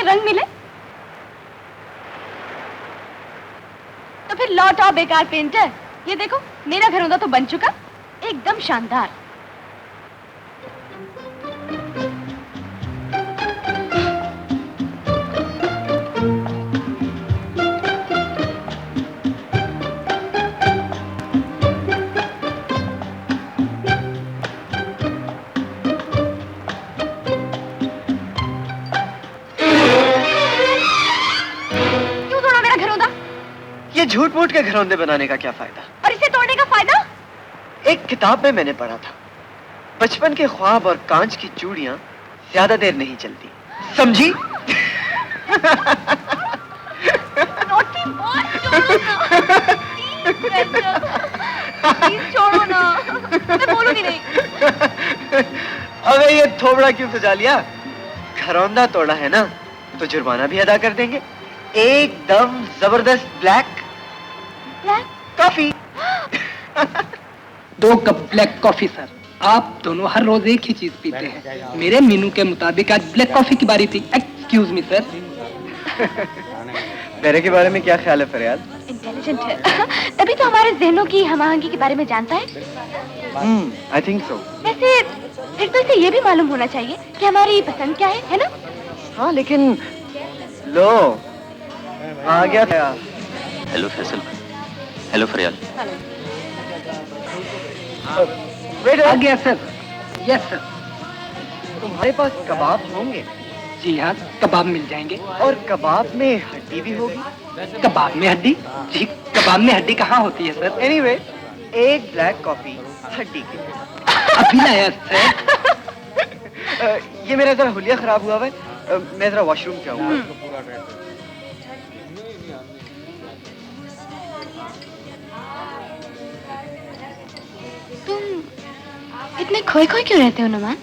रंग मिले तो फिर लौट आओ बेकार पेंटर। ये देखो मेरा घरौंदा तो बन चुका, एकदम शानदार। ये झूठ मूठ के घरौंदे बनाने का क्या फायदा? और इसे तोड़ने का फायदा? एक किताब में मैंने पढ़ा था, बचपन के ख्वाब और कांच की चूड़ियां ज्यादा देर नहीं चलती, समझी? छोड़ो ना, मैं बोलूंगी नहीं। अबे ये थोबड़ा क्यों सजा लिया? घरौंदा तोड़ा है ना, तो जुर्माना भी अदा कर देंगे। एकदम जबरदस्त black coffee. 2 cup black coffee sir. आप दोनों हर रोज एक ही चीज पीते हैं। मेरे मेनू के मुताबिक आज ब्लैक कॉफी की बारी थी। Excuse me sir. मेरे के बारे में क्या ख्याल है फरियाद? इंटेलिजेंट है, तभी तो हमारे जहनों की हमाहंगी के बारे में जानता है। I think so. वैसे फिर तो इसे ये भी मालूम होना चाहिए कि हमारी पसंद क्या है ना? हाँ लेकिन लो आ गया था। हेलो फैसल। हेलो फरियाद। आ गया सर। Yes sir. तुम्हारे पास कबाब होंगे? जी हाँ, कबाब मिल जाएंगे। और कबाब में हड्डी भी होगी? कबाब में हड्डी? जी, कबाब में हड्डी कहाँ होती है सर? एनीवे, एक ब्लैक कॉफी हड्डी की। अभी लाया सर। ये मेरा जरा हुलिया खराब हुआ है, मैं जरा वॉशरूम जाऊंगा। तुम इतने खोए खोए क्यों रहते हो नुमान?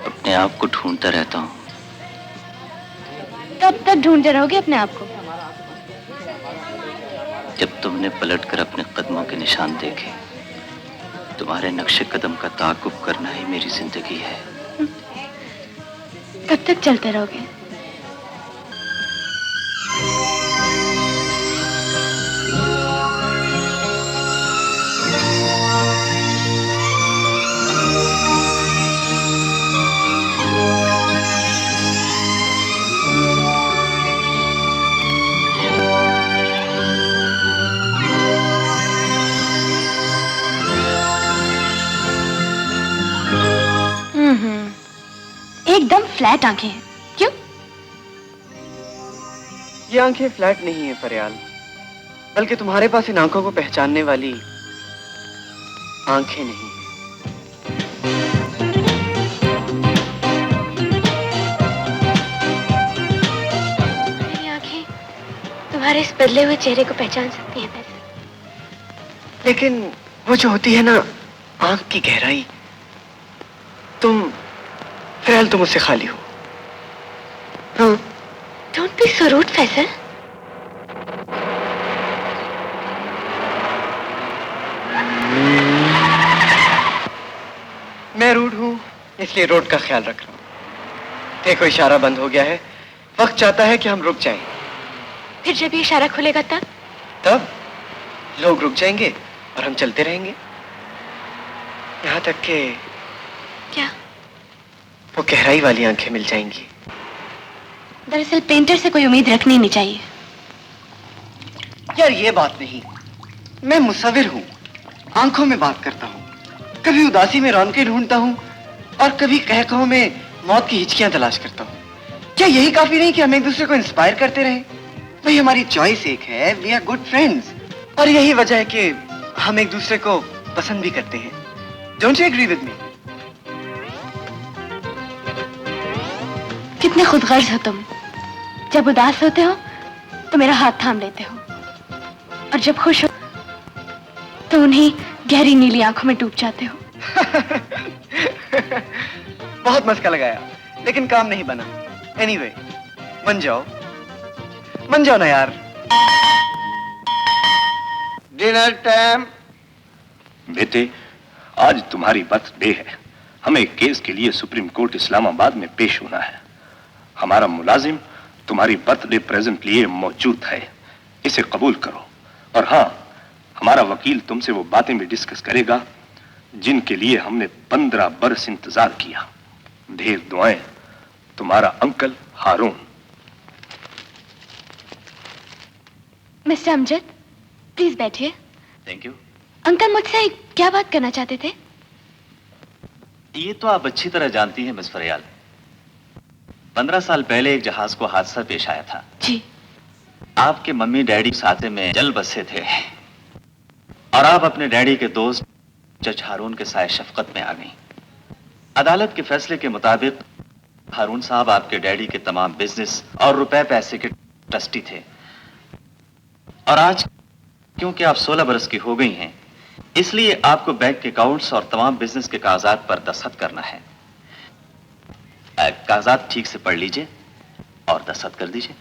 अपने आप को ढूंढता रहता हूँ। कब तक ढूंढते रहोगे अपने आप को? जब तुमने पलटकर अपने कदमों के निशान देखे। तुम्हारे नक्शे कदम का ताक़ुब करना ही मेरी जिंदगी है। कब तक चलते रहोगे? एकदम फ्लैट आंखें हैं। क्यों? ये आंखें फ्लैट नहीं है फरियाल, बल्कि तुम्हारे पास इन आंखों को पहचानने वाली आंखें नहीं। मेरी आंखें तुम्हारे इस बदले हुए चेहरे को पहचान सकती हैं फैसल। लेकिन वो जो होती है ना आंख की गहराई, तुम फैसल, तुम उससे खाली हो। हाँ। Don't be so rude, Faisal. मैं रूड हूँ, इसलिए रोड का ख्याल रख रहा हूँ। देखो इशारा बंद हो गया है, वक्त चाहता है कि हम रुक जाएं। फिर जब ये इशारा खुलेगा तब लोग रुक जाएंगे और हम चलते रहेंगे, यहाँ तक के क्या? वो गहराई वाली आंखें मिल जाएंगी। दरअसल पेंटर से कोई उम्मीद रखनी नहीं चाहिए। यार ये बात नहीं, मैं मुसविर हूँ, आंखों में बात करता हूँ। कभी उदासी में रौनकें ढूंढता हूँ और कभी कहकहों में मौत की हिचकियां तलाश करता हूँ। क्या यही काफी नहीं कि हम एक दूसरे को इंस्पायर करते रहें? भाई हमारी चॉइस एक है, वी आर गुड फ्रेंड्स, और यही वजह है कि हम एक दूसरे को पसंद भी करते हैं। Don't you agree with me? कितने खुदगर्ज हो तुम। जब उदास होते हो तो मेरा हाथ थाम लेते हो, और जब खुश हो तो उन्हीं गहरी नीली आंखों में डूब जाते हो। बहुत मस्का लगाया, लेकिन काम नहीं बना। एनीवे, मन जाओ ना यार। Dinner time. बेटे, आज तुम्हारी बर्थडे है। हमें केस के लिए सुप्रीम कोर्ट इस्लामाबाद में पेश होना है। हमारा मुलाजिम तुम्हारी बर्थडे प्रेजेंट लिए मौजूद है, इसे कबूल करो। और हाँ, हमारा वकील तुमसे वो बातें भी डिस्कस करेगा जिनके लिए हमने 15 बरस इंतजार किया। ढेर दुआएं, तुम्हारा uncle Haroon. Mister Amjad, please बैठिए। Thank you. अंकल मुझसे क्या बात करना चाहते थे? ये तो आप अच्छी तरह जानती हैं मिस फरियाल। 15 साल पहले एक जहाज को हादसा पेश आया था जी। आपके मम्मी डैडी साथे में जल बसे थे और आप अपने डैडी के दोस्त जज हारून के साए शफकत में आ गई। अदालत के फैसले के मुताबिक हारून साहब आपके डैडी के तमाम बिजनेस और रुपए पैसे के ट्रस्टी थे, और आज क्योंकि आप 16 बरस की हो गई हैं, इसलिए आपको बैंक के अकाउंट्स और तमाम बिजनेस के कागजात पर दस्तखत करना है। कागजात ठीक से पढ़ लीजिए और दस्तखत कर दीजिए।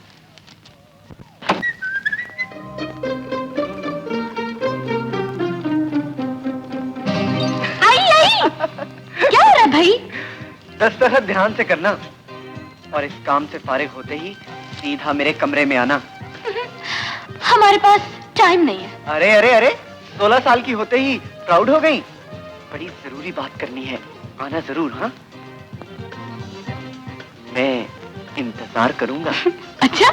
क्या हो रहा है भाई? दस्तखत ध्यान से करना और इस काम से फारिग होते ही सीधा मेरे कमरे में आना। हमारे पास टाइम नहीं है। अरे अरे अरे, 16 साल की होते ही प्राउड हो गई? बड़ी जरूरी बात करनी है, आना जरूर। हाँ, मैं इंतजार करूंगा। अच्छा।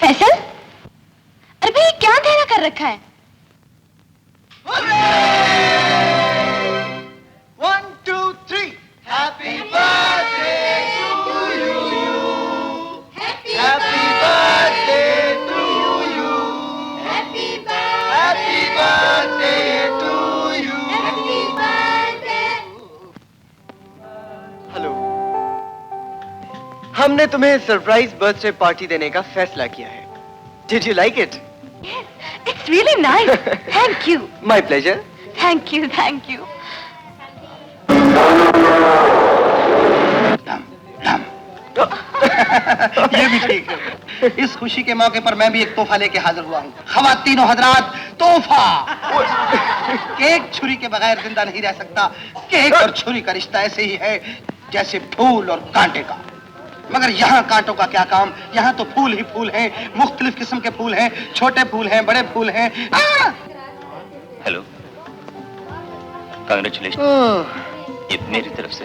फैसल, अरे भाई क्या अंधेरा कर रखा है? 1 2 3 happy birthday to you, happy birthday to you, happy birthday to you. Hello, हमने तुम्हें सरप्राइज बर्थडे पार्टी देने का फैसला किया है। Did you like it? Yes, it's really nice. Thank you. My pleasure. Thank you, thank you. ये भी ठीक है। इस खुशी के मौके पर मैं भी एक तोहफा लेके हाजिर हुआ हूँ। ख़वातीन और हज़रात, तोहफा। केक छुरी के बगैर जिंदा नहीं रह सकता। केक और छुरी का रिश्ता ऐसे ही है जैसे फूल और कांटे का। मगर यहाँ कांटों का क्या काम, यहाँ तो फूल ही फूल हैं। मुख्तलिफ किस्म के फूल हैं, छोटे फूल हैं, बड़े फूल हैं। Hello, congratulation. ये मेरी तरफ से।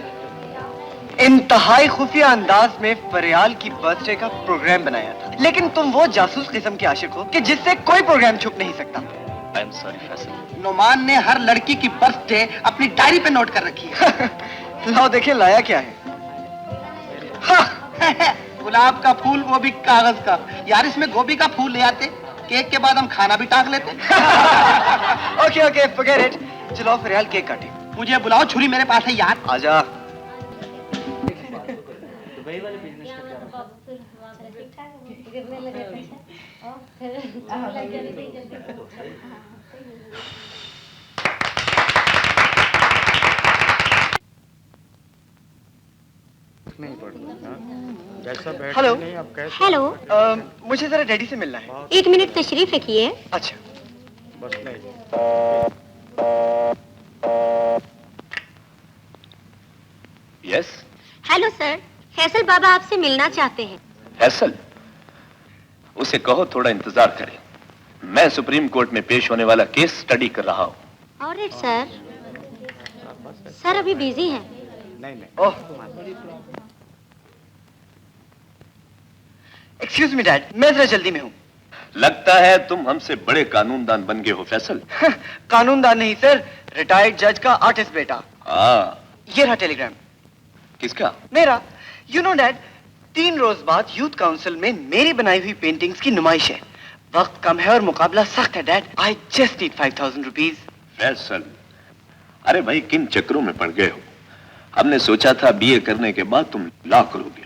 इंतहाई खुफिया अंदाज में फरियाल की बर्थडे का प्रोग्राम बनाया था, लेकिन तुम वो जासूस किस्म के आशिक हो कि जिससे कोई प्रोग्राम छुप नहीं सकता। I am sorry Faisal. Numan ने हर लड़की की बर्थडे अपनी डायरी पे नोट कर रखी है। लाओ देखिए लाया क्या है। गुलाब का फूल, वो भी कागज का। यार इसमें गोभी का फूल ले आते, केक के बाद हम खाना भी टाक लेते। Okay okay, forget it. चलो फरियाल केक काटे। मुझे बुलाओ, छुरी मेरे पास है यार। आजा। हेलो हेलो, मुझे जरा डैडी से मिलना है। 1 मिनट तशरीफ रखिए। अच्छा। यस। हेलो सर, फैसल बाबा आपसे मिलना चाहते हैं। फैसल, उसे कहो थोड़ा इंतजार करे। मैं सुप्रीम कोर्ट में पेश होने वाला केस स्टडी कर रहा हूँ। Alright sir. सर अभी बिजी हैं। ओह, एक्सक्यूज मी डैड, मैं जरा जल्दी में हूँ। लगता है तुम हमसे बड़े कानूनदान बन गए हो फैसल। कानूनदान नहीं सर, रिटायर्ड जज का आर्टिस्ट बेटा। हाँ। ये रहा टेलीग्राम। किसका? मेरा। यू नो डैड, 3 रोज बाद यूथ काउंसिल में मेरी बनाई हुई पेंटिंग्स की नुमाइश है। वक्त कम है और मुकाबला सख्त है dad. I just need 5000 rupees. Faisal, अरे भाई किन चक्रों में पड़ गए हो। हमने सोचा था बीए करने के बाद तुम लॉ करोगे,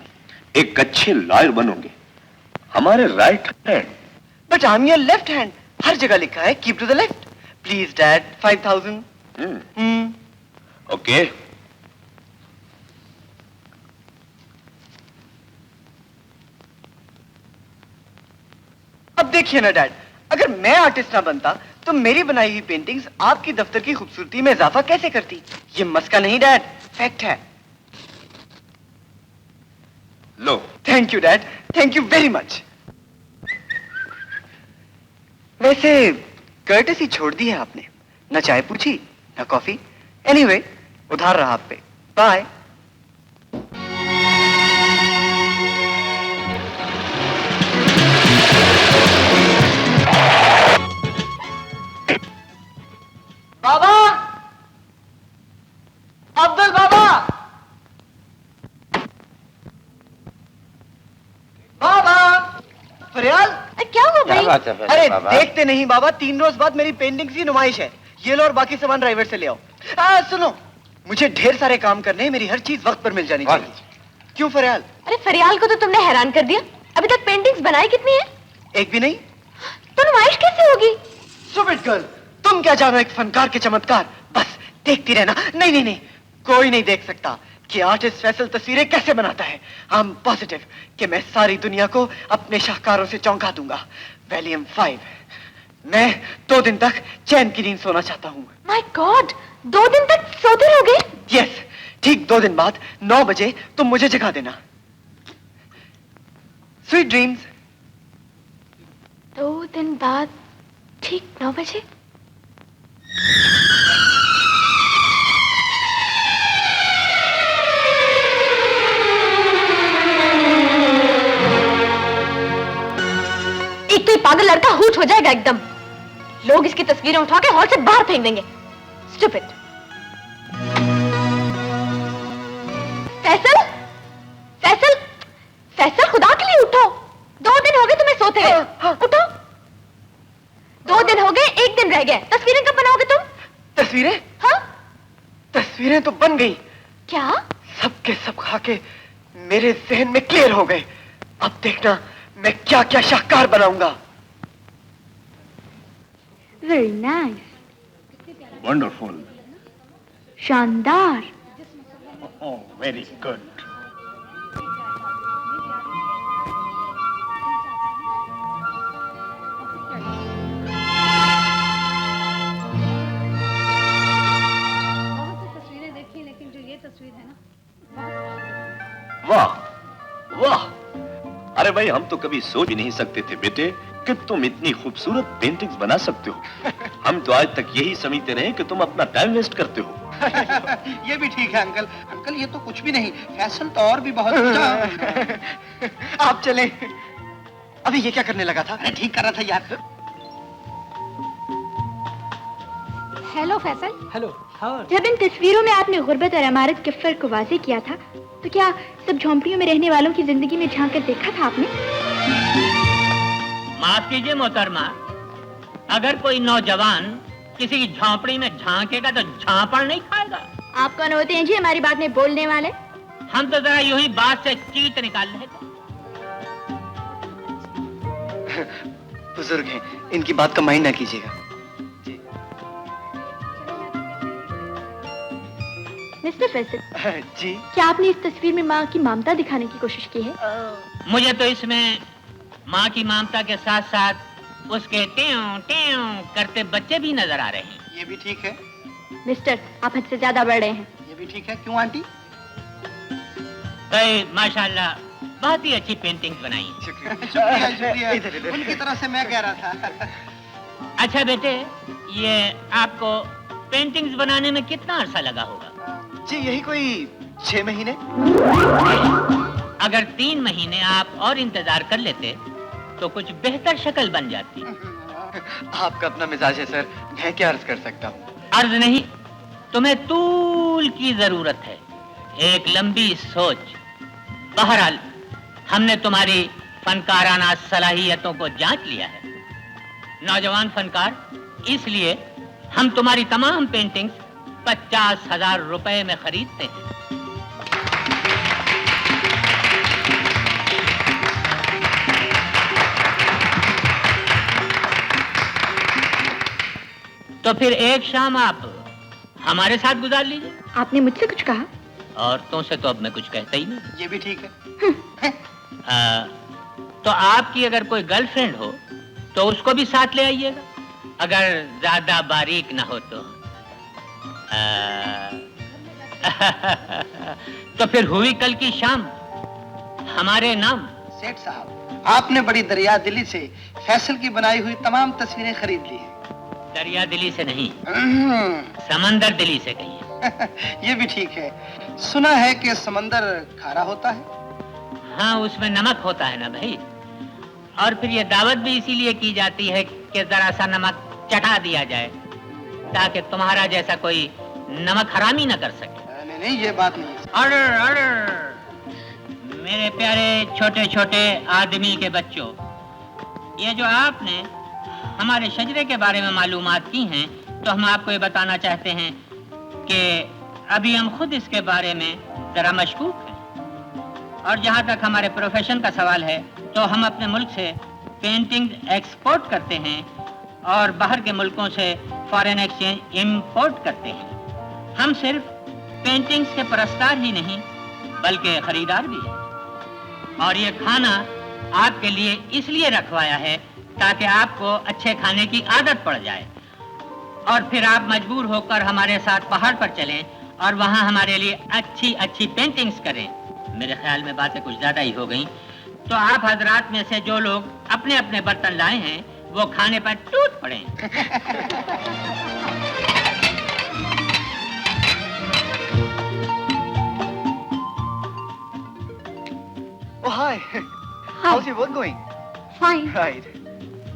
एक अच्छे लॉयर बनोगे, हमारे right hand. But I am your left hand. हर जगह लिखा है keep to the left. Please dad, 5000। Okay. अब देखिए ना डैड, अगर मैं आर्टिस्ट ना बनता तो मेरी बनाई हुई पेंटिंग्स आपकी दफ्तर की खूबसूरती में इजाफा कैसे करती? ये मस्का नहीं डैड, फैक्ट है। लो। Thank you dad, thank you very much. वैसे कर्टसी छोड़ दी है आपने, ना चाय पूछी ना कॉफी। एनीवे, उधार रहा आप पे। बाय। बाबा, अब्दुल बाबा, बाबा, फरियाल। क्या हुआ भाई? अरे देखते नहीं बाबा, 3 रोज बाद मेरी पेंटिंग्स की नुमाइश है। ये लो और बाकी सामान ड्राइवर से ले आओ। सुनो, मुझे ढेर सारे काम करने हैं, मेरी हर चीज वक्त पर मिल जानी चाहिए। क्यों फरियाल? अरे फरियाल को तो तुमने हैरान कर दिया। अभी तक पेंटिंग्स बनाई कितनी है? एक भी नहीं। तो नुमाइश कैसे होगी? स्टूपिड गर्ल, तुम क्या जानो एक फनकार के चमत्कार। बस देखती रहना। नहीं नहीं नहीं, कोई नहीं देख सकता कि आर्टिस्ट फैसल तस्वीरें कैसे बनाता है। आई एम पॉजिटिव कि मैं सारी दुनिया को अपने शाहकारों से चौंका दूंगा। वॉल्यूम 5। मैं 2 दिन तक चैन की नींद सोना चाहता हूँ। माय गॉड, 2 दिन तक सोते रहोगे? यस, ठीक 2 दिन बाद 9 बजे तुम मुझे जगा देना। Sweet dreams. 2 दिन बाद ठीक 9 बजे? एक तो ये पागल लड़का हुट हो जाएगा एकदम। लोग इसकी तस्वीरें उठा के हॉल से बाहर फेंक देंगे। स्टूपिड। फैसल, फैसल, फैसल, खुदा के लिए उठो। 2 दिन हो गए तुम्हें सोते हुए। उठो। 2 दिन हो गए, 1 दिन रह गया। तस्वीरें कब बनाओगे तुम? तस्वीरें? हाँ? तस्वीरें तो बन गई। क्या? सब के सब खाके मेरे जहन में क्लियर हो गए। अब देखना मैं क्या क्या शाहकार बनाऊंगा। Very nice, wonderful. शानदार। ओह, वेरी गुड। तस्वीरें देखी, लेकिन जो ये तस्वीर है ना, वाह वाह। अरे भाई, हम तो कभी सोच भी नहीं सकते थे बेटे कि तुम इतनी खूबसूरत पेंटिंग्स बना सकते हो। हम तो आज तक यही समझते रहे कि तुम अपना टाइम वेस्ट करते हो। ये भी ठीक है अंकल। अंकल ये तो कुछ भी नहीं, फैसल तो और भी बहुत अच्छा। आप चलें। अभी ये क्या करने लगा था? अरे ठीक कर रहा था यार। हेलो फैसल। हेलो। हाँ। जब इन तस्वीरों में आपने गुर्बत और अमारत के फर्क को वाज़ेह किया था, तो क्या सब झोंपड़ियों में रहने वालों की जिंदगी में झांक कर देखा था आपने? माफ कीजिए मोहतरमा, अगर कोई नौजवान किसी की झोंपड़ी में झांकेगा तो झांपड़ नहीं खाएगा। आप कौन होते हैं जी हमारी बात में बोलने वाले? हम तो जरा यूं ही बात से चीट निकाल रहे थे। बुजुर्ग हैं, इनकी बात का माइंड ना कीजिएगा। मिस्टर फैसल जी, क्या आपने इस तस्वीर में माँ की ममता दिखाने की कोशिश की है? मुझे तो इसमें माँ की ममता के साथ साथ उसके ट्यों ट्यों करते बच्चे भी नजर आ रहे हैं। ये भी ठीक है। मिस्टर, आप हद से ज्यादा बढ़ रहे हैं। ये भी ठीक है। क्यों आंटी? तो माशाल्लाह बहुत ही अच्छी पेंटिंग्स बनाई हैं। शुक्रिया। शुक्रिया शुक्रिया। इधर, इधर। उनकी तरफ से मैं कह रहा था। अच्छा बेटे, ये आपको पेंटिंग्स बनाने में कितना अरसा लगा होगा? जी यही कोई 6 महीने। अगर 3 महीने आप और इंतजार कर लेते तो कुछ बेहतर शक्ल बन जाती। आपका अपना मिजाज है सर, मैं क्या अर्ज कर सकता हूँ। अर्ज नहीं, तुम्हें तूल की जरूरत है, एक लंबी सोच। बहरहाल हमने तुम्हारी फनकाराना सलाहियतों को जांच लिया है नौजवान फनकार, इसलिए हम तुम्हारी तमाम पेंटिंग्स 50,000 रुपए में खरीदते हैं। तो फिर एक शाम आप हमारे साथ गुजार लीजिए। आपने मुझसे कुछ कहा? औरतों से तो अब मैं कुछ कहता ही नहीं। ये भी ठीक है। तो आपकी अगर कोई गर्लफ्रेंड हो तो उसको भी साथ ले आइएगा, अगर ज्यादा बारीक ना हो तो। तो फिर हुई कल की शाम हमारे नाम। सेठ साहब, आपने बड़ी दरिया दिली से फैसल की बनाई हुई तमाम तस्वीरें खरीद ली हैं। दरिया दिली से नहीं, समंदर दिली से कहिए। ये भी ठीक है। सुना है कि समंदर खारा होता है। हाँ, उसमें नमक होता है ना भाई। और फिर ये दावत भी इसीलिए की जाती है कि जरा सा नमक चटा दिया जाए, ताकि तुम्हारा जैसा कोई नमक हरामी न कर सके। नहीं नहीं, ये बात नहीं। Order order. मेरे प्यारे छोटे छोटे आदमी के बच्चों, ये जो आपने हमारे शजरे के बारे में मालूमात की हैं, तो हम आपको ये बताना चाहते हैं कि अभी हम खुद इसके बारे में जरा मशकूक हैं। और जहाँ तक हमारे प्रोफेशन का सवाल है, तो हम अपने मुल्क से पेंटिंग एक्सपोर्ट करते हैं और बाहर के मुल्कों से फॉरेन एक्सचेंज इंपोर्ट करते हैं। हम सिर्फ पेंटिंग्स के परस्तार ही नहीं, बल्कि खरीदार भी हैं। और ये खाना आपके लिए इसलिए रखवाया है ताकि आपको अच्छे खाने की आदत पड़ जाए, और फिर आप मजबूर होकर हमारे साथ पहाड़ पर चलें और वहाँ हमारे लिए अच्छी अच्छी पेंटिंग्स करें। मेरे ख्याल में बातें कुछ ज़्यादा ही हो गई, तो आप हजरात में से जो लोग अपने अपने बर्तन लाए हैं, वो खाने पर टूट पड़े। Oh hi. How's your work going? Fine. Right.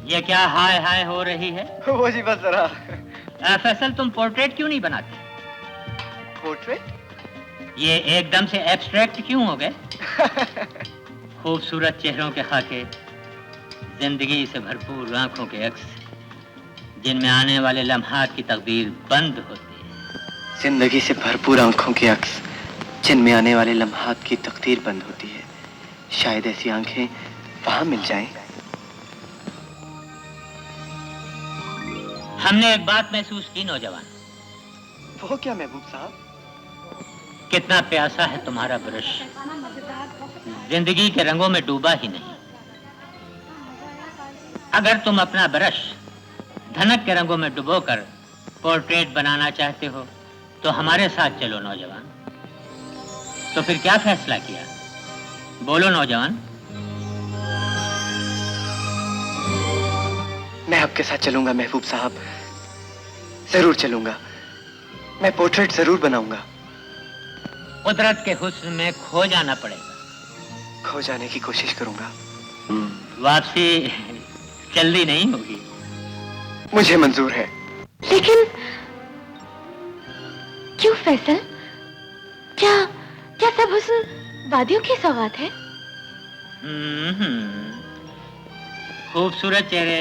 ये क्या हाय हाय हो रही है? वो जी बस जरा। फैसल, तुम पोर्ट्रेट क्यों नहीं बनाते? पोर्ट्रेट? ये एकदम से एब्स्ट्रैक्ट क्यों हो गए? खूबसूरत चेहरों के खाके, जिंदगी से भरपूर आंखों के अक्स, जिनमें आने वाले लम्हात की तकदीर बंद होती है। जिंदगी से भरपूर आंखों के अक्स, जिनमें आने वाले लम्हात की तकदीर बंद होती है। शायद ऐसी आंखें वहां मिल जाएं। हमने एक बात महसूस की नौजवान। वो क्या महबूब साहब? कितना प्यासा है तुम्हारा ब्रश, जिंदगी के रंगों में डूबा ही नहीं। अगर तुम अपना ब्रश धनक के रंगों में डुबोकर पोर्ट्रेट बनाना चाहते हो, तो हमारे साथ चलो नौजवान। तो फिर क्या फैसला किया? बोलो नौजवान। मैं आपके साथ चलूंगा महबूब साहब, जरूर चलूंगा। मैं पोर्ट्रेट जरूर बनाऊंगा। कुदरत के हुस्न में खो जाना पड़ेगा। खो जाने की कोशिश करूंगा। वापसी जल्दी नहीं होगी। मुझे मंजूर है। लेकिन क्यों फैसल? क्या क्या सब हुस्न वादियों की सौगात है? खूबसूरत चेहरे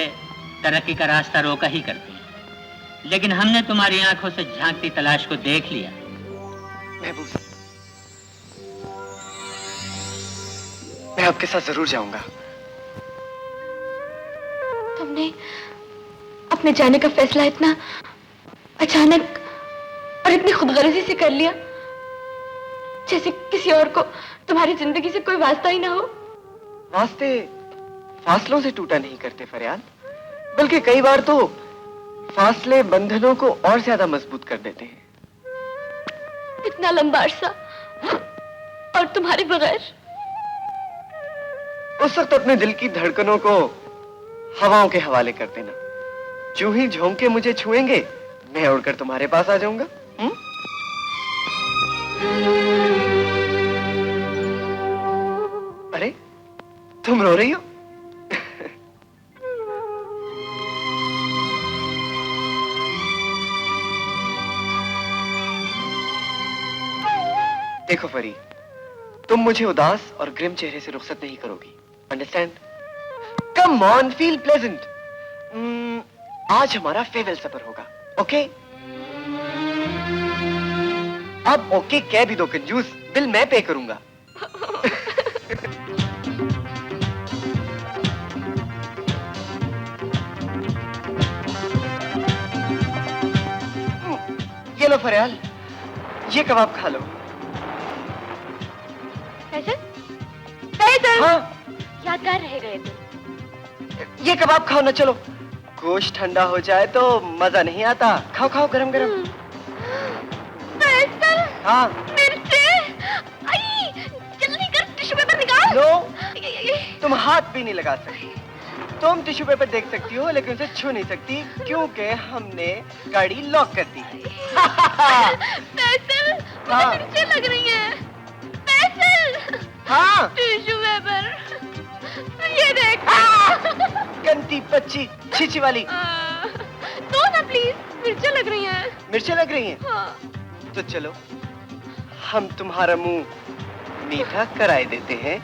तरक्की का रास्ता रोका ही करते हैं, लेकिन हमने तुम्हारी आंखों से झांकती तलाश को देख लिया। महबूब साहब, मैं आपके साथ जरूर जाऊंगा। तुमने अपने जाने का फैसला इतना अचानक और इतनी खुदगर्जी से कर लिया, जैसे किसी और को तुम्हारी जिंदगी से कोई वास्ता ही ना हो। वास्ते फासलों से टूटा नहीं करते फरियाद, बल्कि कई बार तो फासले बंधनों को और ज्यादा मजबूत कर देते हैं। इतना लंबा अरसा और तुम्हारे बगैर। उस वक्त अपने दिल की धड़कनों को हवाओं के हवाले कर देना। जो ही झोंके मुझे छुएंगे, मैं उड़कर तुम्हारे पास आ जाऊंगा। अरे, तुम रो रही हो? देखो परी, तुम मुझे उदास और ग्रिम चेहरे से रुखसत नहीं करोगी। Understand? Come on, feel pleasant. आज हमारा फेयरवेल सफर होगा, ओके? अब ओके कह भी दो कंजूस, बिल मैं पे करूंगा। ये लो फरियाल, ये कबाब खा लो। फैसल? फैसल! हाँ? यादगार रह गए तुम। ये कबाब खाओ ना, चलो। गोश्त ठंडा हो जाए तो मजा नहीं आता। खाओ खाओ, गरम गरम। हाँ। जल्दी कर, टिश्यू पेपर निकाल। नो, तुम हाथ भी नहीं लगा सकती। तुम टिश्यू पेपर देख सकती हो लेकिन उसे छू नहीं सकती क्योंकि हमने गाड़ी लॉक कर दी। फैसल, मुझे मिर्चें लग रही हैं। फैसल। हाँ। Tissue paper. ये देख। गंदी बच्ची, छीछी वाली। दो ना प्लीज, मिर्चें लग रही हैं। मिर्चें लग रही हैं? हाँ। तो चलो, हम तुम्हारा मुंह मीठा कराए देते हैं।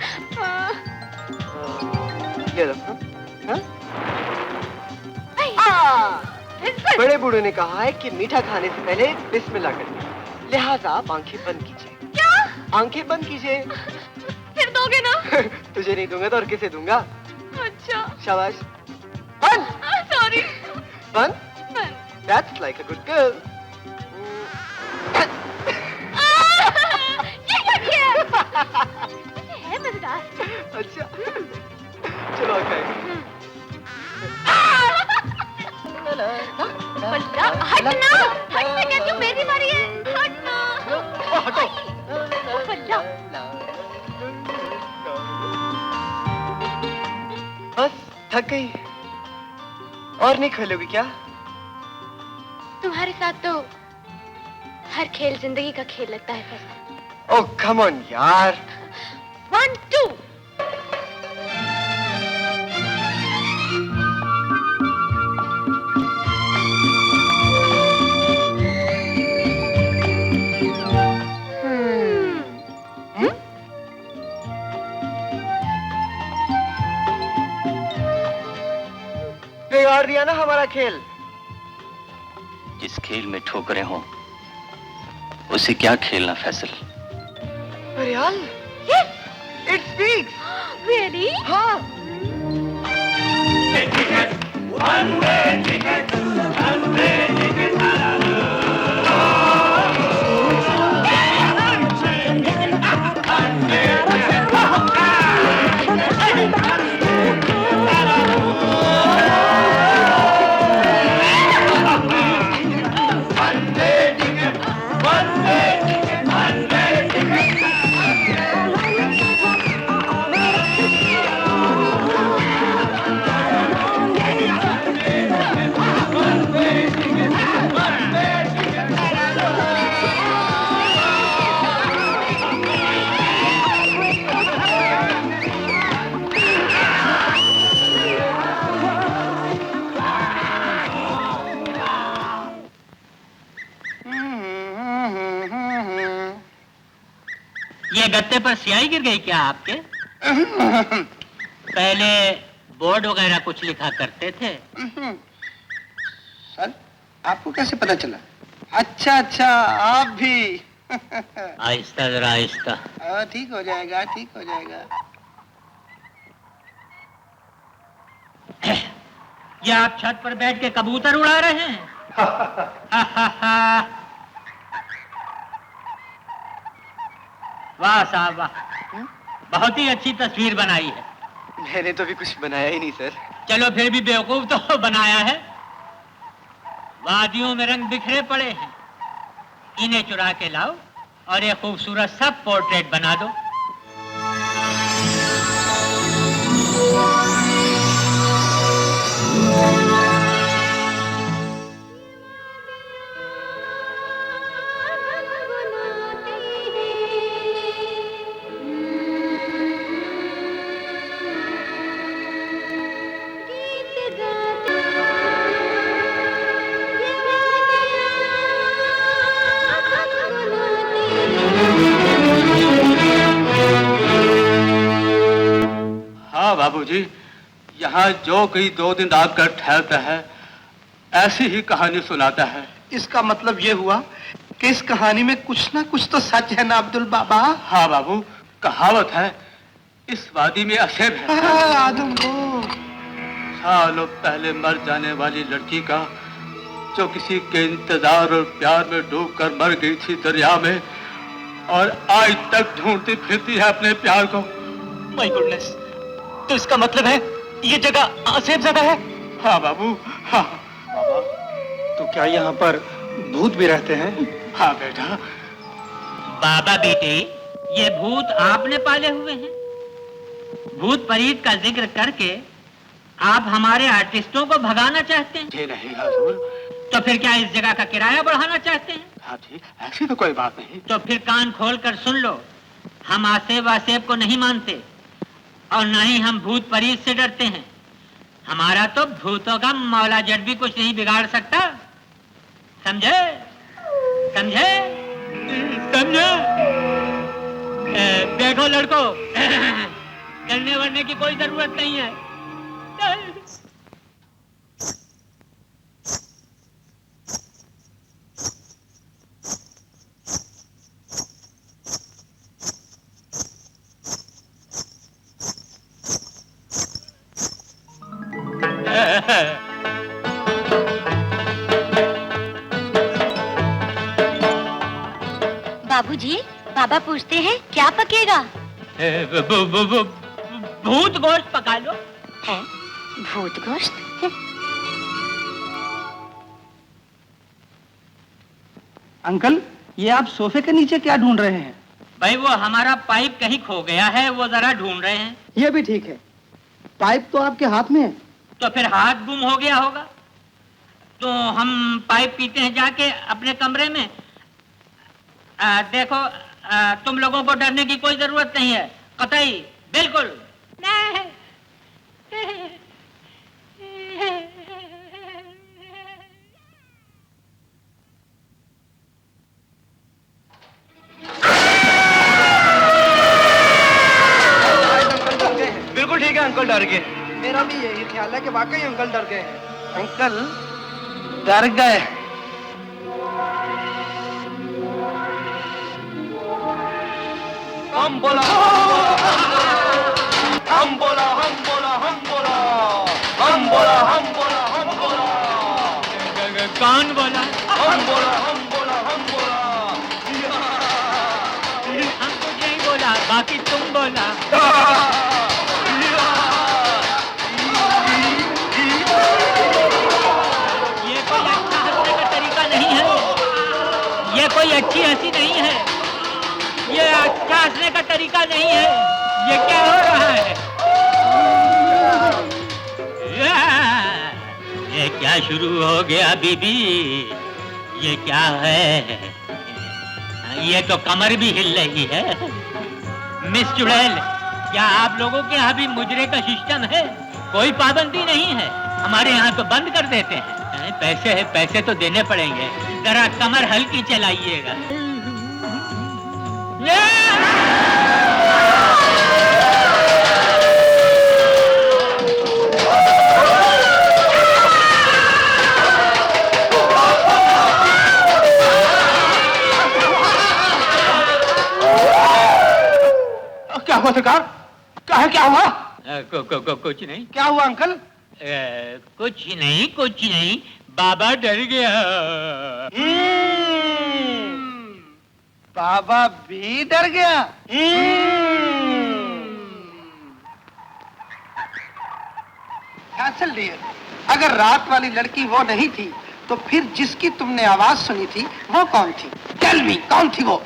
ले लो। बड़े बूढ़ों ने कहा है कि मीठा खाने से पहले बिस्मिल्लाह करिए, लिहाजा आप आंखें बंद कीजिए। क्या? आंखें बंद कीजिए। फिर दोगे ना? तुझे नहीं दूंगा तो और किसे दूंगा? अच्छा। शाबाश। बंद। सॉरी। बंद। That's like a good girl. है मजेदार। अच्छा, चलो खाए। हटना, हटना, क्या क्यों मेरी बारी है? हटना। हटो। बस थक गई और नहीं खेलोगी क्या? तुम्हारे साथ तो हर खेल जिंदगी का खेल लगता है फैसल। ओह कम ऑन यार। 1 2। बिगाड़ दिया ना हमारा खेल। जिस खेल में ठोकरें हों उसे क्या खेलना Faisal. Riyal, yes, it speaks. Really? हाँ। ये गत्ते पर स्याही गिर गई क्या आपके? पहले बोर्ड वगैरह कुछ लिखा करते थे। सर, आपको कैसे पता चला? अच्छा अच्छा, आप भी। आहिस्ता जरा आहिस्ता। ठीक हो जाएगा, ठीक हो जाएगा। ये आप छत पर बैठ के कबूतर उड़ा रहे हैं? वाह साहब वाह, बहुत ही अच्छी तस्वीर बनाई है। मैंने तो भी कुछ बनाया ही नहीं सर। चलो फिर भी बेवकूफ तो बनाया है। वादियों में रंग बिखरे पड़े हैं, इन्हें चुरा के लाओ और एक खूबसूरत सा पोर्ट्रेट बना दो। बाबूजी, यहाँ जो कोई 2 दिन आकर ठहरता है ऐसी ही कहानी सुनाता है। इसका मतलब ये हुआ कि इस कहानी में कुछ ना कुछ तो सच है ना अब्दुल बाबा? हाँ बाबू, कहावत है इस वादी में असेब है। आदम को सालों पहले मर जाने वाली लड़की का जो किसी के इंतजार और प्यार में डूबकर मर गई थी दरिया में और आज तक ढूंढती फिरती है अपने प्यार को। माय गुडनेस, तो इसका मतलब है ये जगह आसेफ ज़्यादा है। हाँ बाबू, हाँ। बाबा, तो क्या यहाँ पर भूत भी रहते हैं? हाँ बेटा। बाबा बेटे, ये भूत आपने पाले हुए हैं। भूत परीत का जिक्र करके आप हमारे आर्टिस्टों को भगाना चाहते हैं? जी नहीं हुजूर। तो फिर क्या इस जगह का किराया बढ़ाना चाहते हैं? हाँ जी, ऐसी तो कोई बात नहीं। तो फिर कान खोल कर सुन लो, हम आसेब आसेब को नहीं मानते और न ही हम भूत परीत से डरते हैं। हमारा तो भूतों का मौला जट भी कुछ नहीं बिगाड़ सकता। समझे? समझे? समझे? देखो लड़को, डरने वरने की कोई जरूरत नहीं है। बाबूजी, बाबा पूछते हैं क्या पकेगा? भूत गोश्त पका लो। है? भूत गोश्त? अंकल, ये आप सोफे के नीचे क्या ढूंढ रहे हैं? भाई वो हमारा पाइप कहीं खो गया है, वो जरा ढूंढ रहे हैं। ये भी ठीक है, पाइप तो आपके हाथ में है। तो फिर हाथ गुम हो गया होगा। तो हम पाइप पीते हैं जाके अपने कमरे में। देखो, तुम लोगों को डरने की कोई जरूरत नहीं है, कतई, बिल्कुल नहीं। बिल्कुल ठीक है, अंकल डर गए। मेरा भी यही ख्याल है कि वाकई अंकल डर गए हैं। अंकल डर गए। हम बोला, हम बोला, हम बोला, हम बोला, हम बोला, हम बोला, हम बोला। कौन बोला? हम बोला, हम बोला, हम बोला। हम कुछ नहीं बोला, बाकी तुम बोला। ये कोई अच्छा हंसने का तरीका नहीं है। ये कोई अच्छी हंसी नहीं है। ये अच्छा हंसने का तरीका नहीं है। ये क्या हो रहा है? ये क्या शुरू हो गया बीबी? ये क्या है? ये तो कमर भी हिल रही है। मिस चुड़ैल, क्या आप लोगों के यहाँ भी मुजरे का सिस्टम है? कोई पाबंदी नहीं है। हमारे यहाँ तो बंद कर देते हैं। पैसे है, पैसे तो देने पड़ेंगे। जरा कमर हल्की चलाइएगा। क्या हुआ सरकार? क्या हुआ? कुछ नहीं। क्या हुआ अंकल? कुछ नहीं, कुछ नहीं, बाबा डर गया। बाबा भी डर गया। कैसल डियर, अगर रात वाली लड़की वो नहीं थी तो फिर जिसकी तुमने आवाज सुनी थी वो कौन थी? टेल मी, कौन थी वो?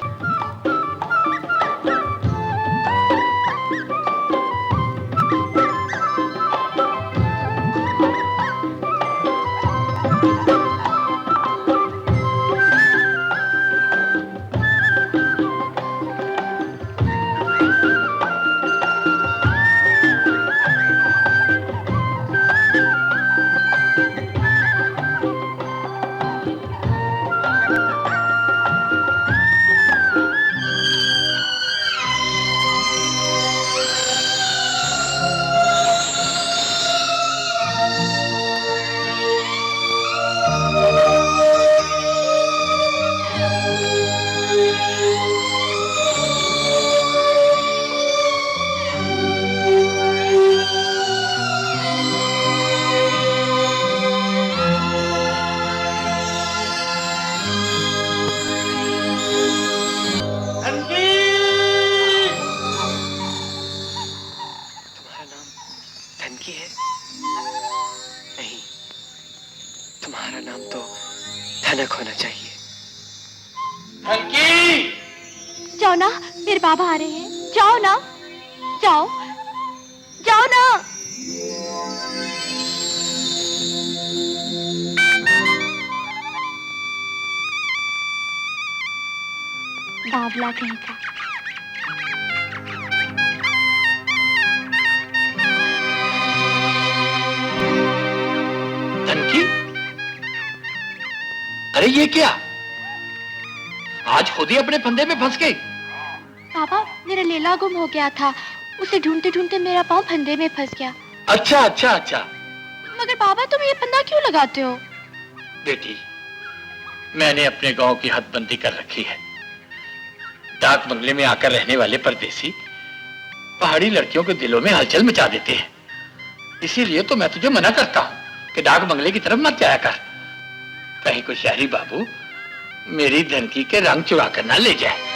धनक होना चाहिए। जाओ ना, मेरे बाबा आ रहे हैं। जाओ ना, जाओ जाओ ना। बावला कहीं का। धनकी, अरे ये क्या? आज खुद ही अपने फंदे में फंस गई। पापा, मेरा लेला गुम हो गया था। उसे ढूंढते ढूंढते मेरा पाँव फंदे में फंस गया। अच्छा अच्छा अच्छा। मगर पापा, तुम ये फंदा क्यों लगाते हो? बेटी, मैंने अपने गांव की हदबंदी कर रखी है। डाक बंगले में आकर रहने वाले परदेसी पहाड़ी लड़कियों के दिलों में हलचल मचा देते हैं। इसीलिए तो मैं तुझे मना करता हूँ कि डाक बंगले की तरफ मत जाया कर। कहीं कोई शहरी बाबू मेरी धनकी के रंग चुरा कर ना ले जाए।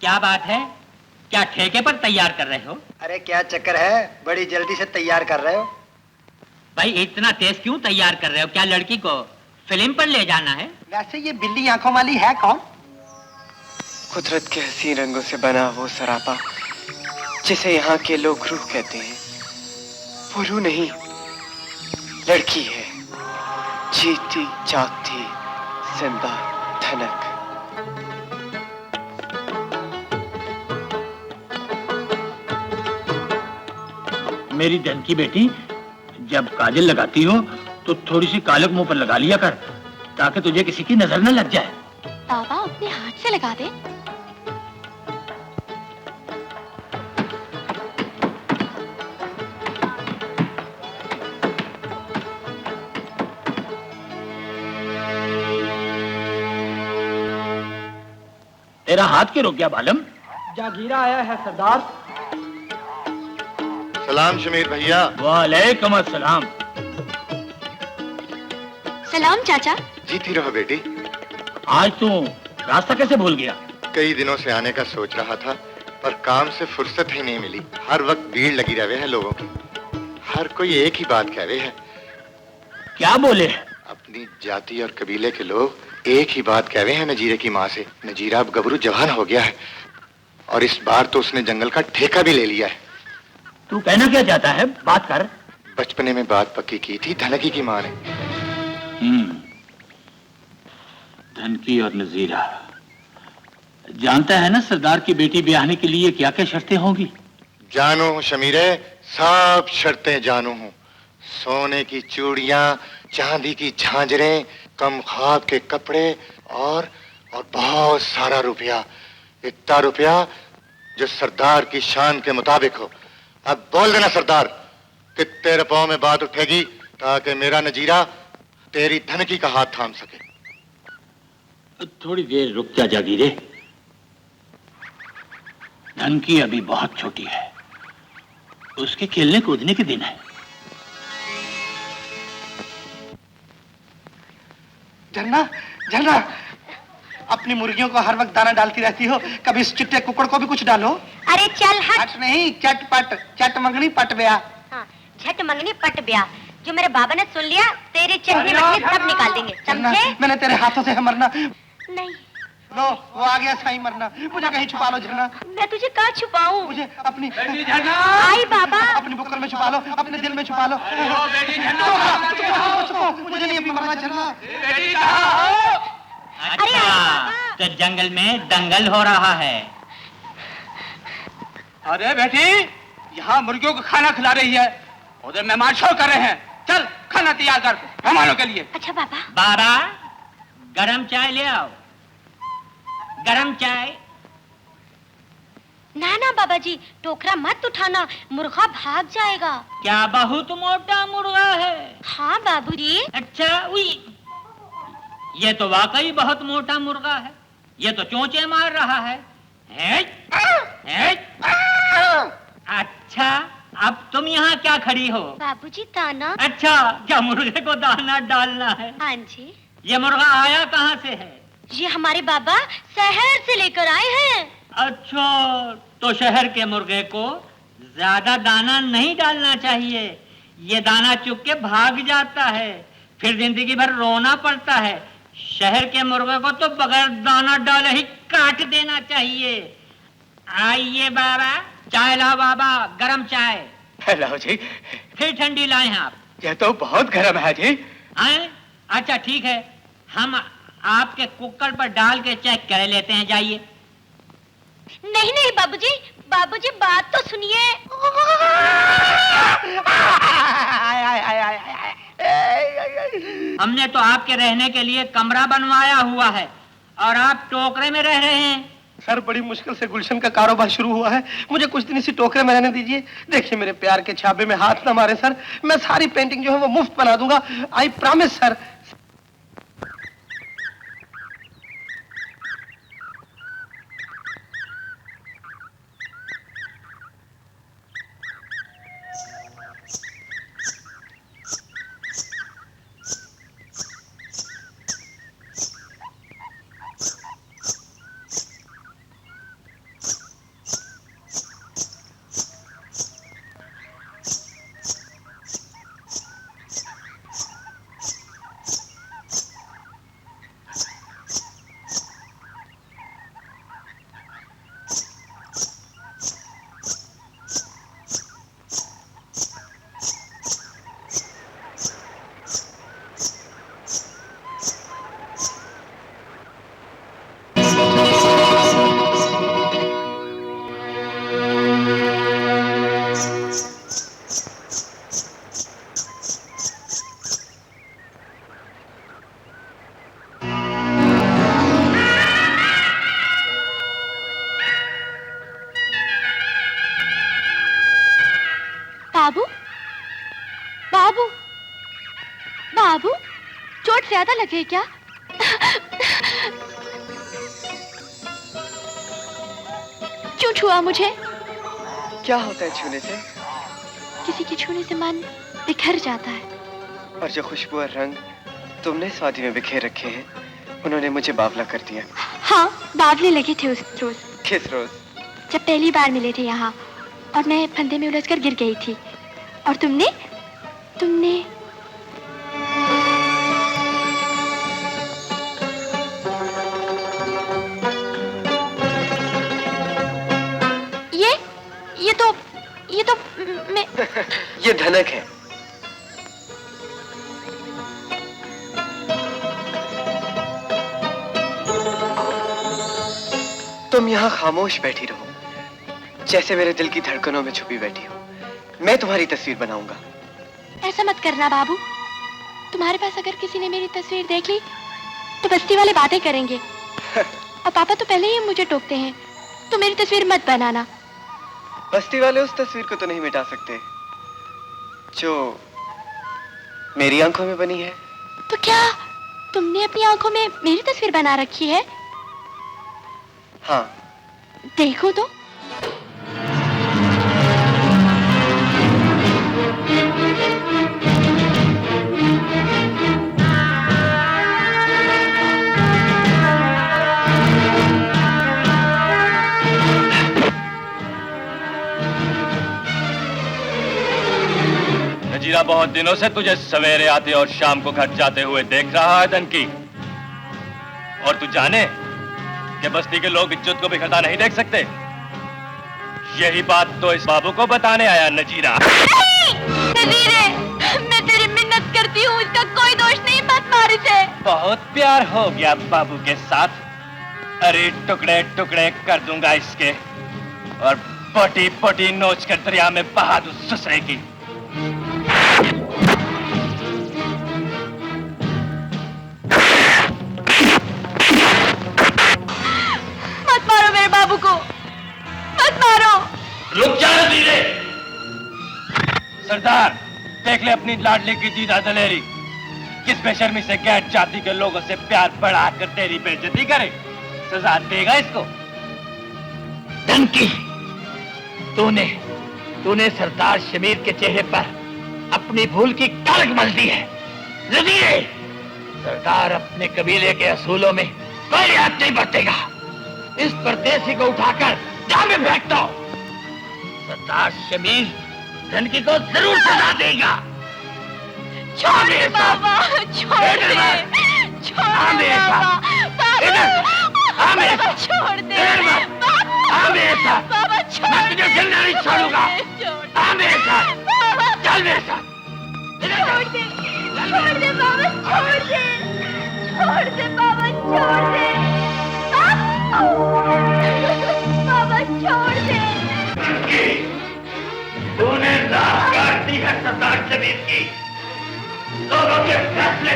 क्या बात है? क्या ठेके पर तैयार कर रहे हो? अरे क्या चक्कर है, बड़ी जल्दी से तैयार कर रहे हो? भाई इतना तेज क्यों तैयार कर रहे हो? क्या लड़की को फिल्म पर ले जाना है? वैसे ये बिल्ली आंखों वाली है कौन? कुदरत के हसीन रंगों से बना वो सरापा जिसे यहाँ के लोग रूह कहते हैं, वो रूह नहीं, लड़की है। जीती जागती जिंदा धनक। मेरी धन की बेटी, जब काजल लगाती हो तो थोड़ी सी कालक मुंह पर लगा लिया कर, ताकि तुझे किसी की नजर न लग जाए। बाबा, अपने हाथ से लगा दे। तेरा हाथ क्यों रुक गया बालम? जागीरा आया है सरदार। सलाम शमीर भैया। वालेकुम अस्सलाम। सलाम चाचा। जीती रहो बेटी। आज तू रास्ता कैसे भूल गया? कई दिनों से आने का सोच रहा था, पर काम से फुर्सत ही नहीं मिली। हर वक्त भीड़ लगी रहे है लोगों की। हर कोई एक ही बात कह रहे हैं। क्या बोले? अपनी जाति और कबीले के लोग एक ही बात कह रहे हैं नजीरे की माँ से। नजीरा अब गबरू जवान हो गया है और इस बार तो उसने जंगल का ठेका भी ले लिया है। तू कहना क्या चाहता है? बात कर। बचपने में बात पक्की की थी धनकी की माँ ने। धनकी और नजीरा, जानता है ना सरदार की बेटी ब्याहने के लिए क्या क्या शर्तें होंगी? जानू हूँ शमीरे, सब शर्तें जानू हूँ। सोने की चूड़ियां, चांदी की झांझरें, कम ख्वाब के कपड़े और बहुत सारा रुपया। इतना रुपया जो सरदार की शान के मुताबिक हो। अब बोल देना सरदार कि तेरे पाँव में बात उठेगी ताकि मेरा नजीरा तेरी धनकी का हाथ थाम सके। थोड़ी देर रुक जा जागीरे। धन की अभी बहुत छोटी है, उसके खेलने कूदने के दिन है। झरना, झरना, अपनी मुर्गियों को हर वक्त दाना डालती रहती हो, कभी इस चिट्टे कुकड़ को भी कुछ डालो। अरे चल हट। हट नहीं, चटपट, चट मंगनी पट ब्याह। हाँ, झट मंगनी पट ब्याह। जो मेरे बाबा ने सुन लिया, तेरी चटनी मटनी सब निकाल देंगे, समझे? मैंने तेरे हाथों से है मरना। नहीं। लो, वो आ गया साईं मरना। मुझे कहीं छुपा लो झरना। मैं तुझे कहाँ छुपाऊं? मुझे अपनी आई बाबा। अपनी बुक्कल में छुपा लो, अपने दिल में छुपा लो। मुझे नहीं अभी मरना झरना। अच्छा, तो जंगल में दंगल हो रहा है। अरे बेटी, यहाँ मुर्गियों को खाना खिला रही है, उधर मेहमान शोर कर रहे हैं। चल खाना तैयार कर मेहमानों के लिए। अच्छा बाबा। बाबा, गरम चाय ले आओ, गरम चाय। ना ना बाबा जी, टोकरा मत उठाना, मुर्गा भाग जाएगा। क्या बहुत मोटा मुर्गा है? हाँ बाबूजी। अच्छा, उई, ये तो वाकई बहुत मोटा मुर्गा है। ये तो चोंचे मार रहा है। अच्छा, अब तुम यहाँ क्या खड़ी हो? बाबूजी दाना। अच्छा, क्या मुर्गे को दाना डालना है? हाँ जी। ये मुर्गा आया कहाँ से है? ये हमारे बाबा शहर से लेकर आए हैं। अच्छा, तो शहर के मुर्गे को ज्यादा दाना नहीं डालना चाहिए। ये दाना चुग के भाग जाता है, फिर जिंदगी भर रोना पड़ता है। शहर के मुर्गे को तो बगैर दाना डाले ही काट देना चाहिए। आइए बाबा, चाय लाओ बाबा, गरम चाय। लाओ जी। फिर ठंडी लाए हैं आप? यह तो बहुत गर्म है जी। आए? अच्छा ठीक है, हम आपके कुकर पर डाल के चेक कर लेते हैं, जाइए। नहीं नहीं बाबूजी, बाबूजी बात तो सुनिए। हमने तो आपके रहने के लिए कमरा बनवाया हुआ है और आप टोकरे में रह रहे हैं। सर, बड़ी मुश्किल से गुलशन का कारोबार शुरू हुआ है, मुझे कुछ दिन इसी टोकरे में रहने दीजिए। देखिए मेरे प्यार के छापे में हाथ ना मारे सर, मैं सारी पेंटिंग जो है वो मुफ्त बना दूंगा, आई प्रॉमिस सर। बाबू, बाबू, बाबू, चोट ज्यादा लगी है क्या? क्यों छुआ मुझे? क्या होता है छूने से? किसी के छूने से मन बिखर जाता है। और जो खुशबू और रंग तुमने इस वादी में बिखेर रखे हैं, उन्होंने मुझे बावला कर दिया। हाँ, बावले लगे थे उस रोज। किस रोज? जब पहली बार मिले थे यहाँ और मैं फंदे में उलझकर गिर गई थी और तुमने ये तो मैं ये धनक है। तुम यहाँ खामोश बैठी रहो, जैसे मेरे दिल की धड़कनों में छुपी बैठी हो। मैं तुम्हारी तस्वीर बनाऊंगा। ऐसा मत करना बाबू, तुम्हारे पास अगर किसी ने मेरी तस्वीर देख ली तो बस्ती वाले बातें करेंगे। और पापा तो पहले ही मुझे टोकते हैं, तो मेरी तस्वीर मत बनाना। बस्ती वाले उस तस्वीर को तो नहीं मिटा सकते जो मेरी आंखों में बनी है। तो क्या तुमने अपनी आंखों में मेरी तस्वीर बना रखी है? हाँ। देखो तो। नजीरा बहुत दिनों से तुझे सवेरे आते और शाम को घर जाते हुए देख रहा है धनकी। और तू जाने कि बस्ती के लोग इज्जत को बिखरता नहीं देख सकते। यही बात तो इस बाबू को बताने आया नजीरा। नजीरे, मैं तेरी मिन्नत करती हूँ, इसका कोई दोष नहीं, मत मार इसे। बहुत प्यार हो गया बाबू के साथ। अरे टुकड़े टुकड़े कर दूंगा इसके और पटी पटी नोच कर दरिया में बहा दूं ससुरे की। मत मारो मेरे बाबू को, मत मारो। रुक जा नजीरे। सरदार, देख ले अपनी लाडली की दीदा दलेरी किस बेशर्मी से गैर जाति के लोगों से प्यार बढ़ाकर तेरी बेइज्जती करे। सजा देगा इसको। धनकी, तूने सरदार शमीर के चेहरे पर अपनी भूल की कलंक मल दी है। नजीरे, सरदार अपने कबीले के असूलों में कोई हाथ नहीं बरतेगा। इस परदेसी को उठाकर जाम में फेंक दो। सरदार शमीर धनकी को जरूर सजा देगा। छोड़ दे बाबा, छोड़ दे, छोड़ दे बाबा, बाबा छोड़ दे, बाबा छोड़ मैं तुझे जिंदा नहीं छोड़ूंगा। आ मेरे साथ, चल मेरे साथ। छोड़ दे, छोड़ दे बाबा, छोड़ दे, छोड़ दे बाबा, छोड़ दे, बाबा छोड़ दे। तूने राह काट दी है सरदार शमीर की। दोनों के फैसले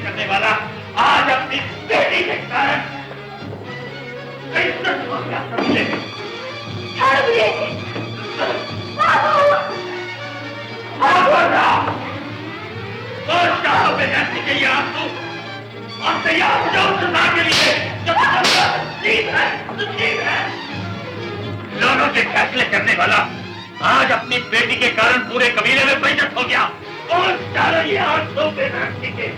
करने वाला आज अपनी बेटी के कारण इज्जत हो गया। छोड़ दे बाबू। चाहो बेगैरती के ये आंसू और तैयार हो जाओ सजा के लिए। जीत है। दोनों के फैसले करने वाला आज अपनी बेटी के कारण पूरे कबीले में बेइज्जत हो गया। और चारों ये आंसू बेगैरती के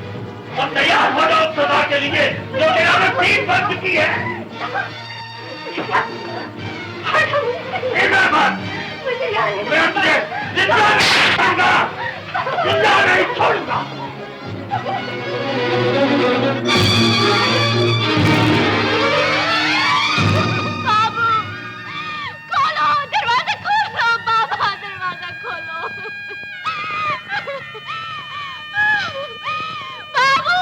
और तैयार हो जाओ सजा के लिए जो तेरा नसीब बन चुकी है। मैं तुझे जिंदा नहीं छोड़ूंगा। बाबू, खोलो दरवाजा, खोलो बाबा, दरवाजा खोलो। बाबू,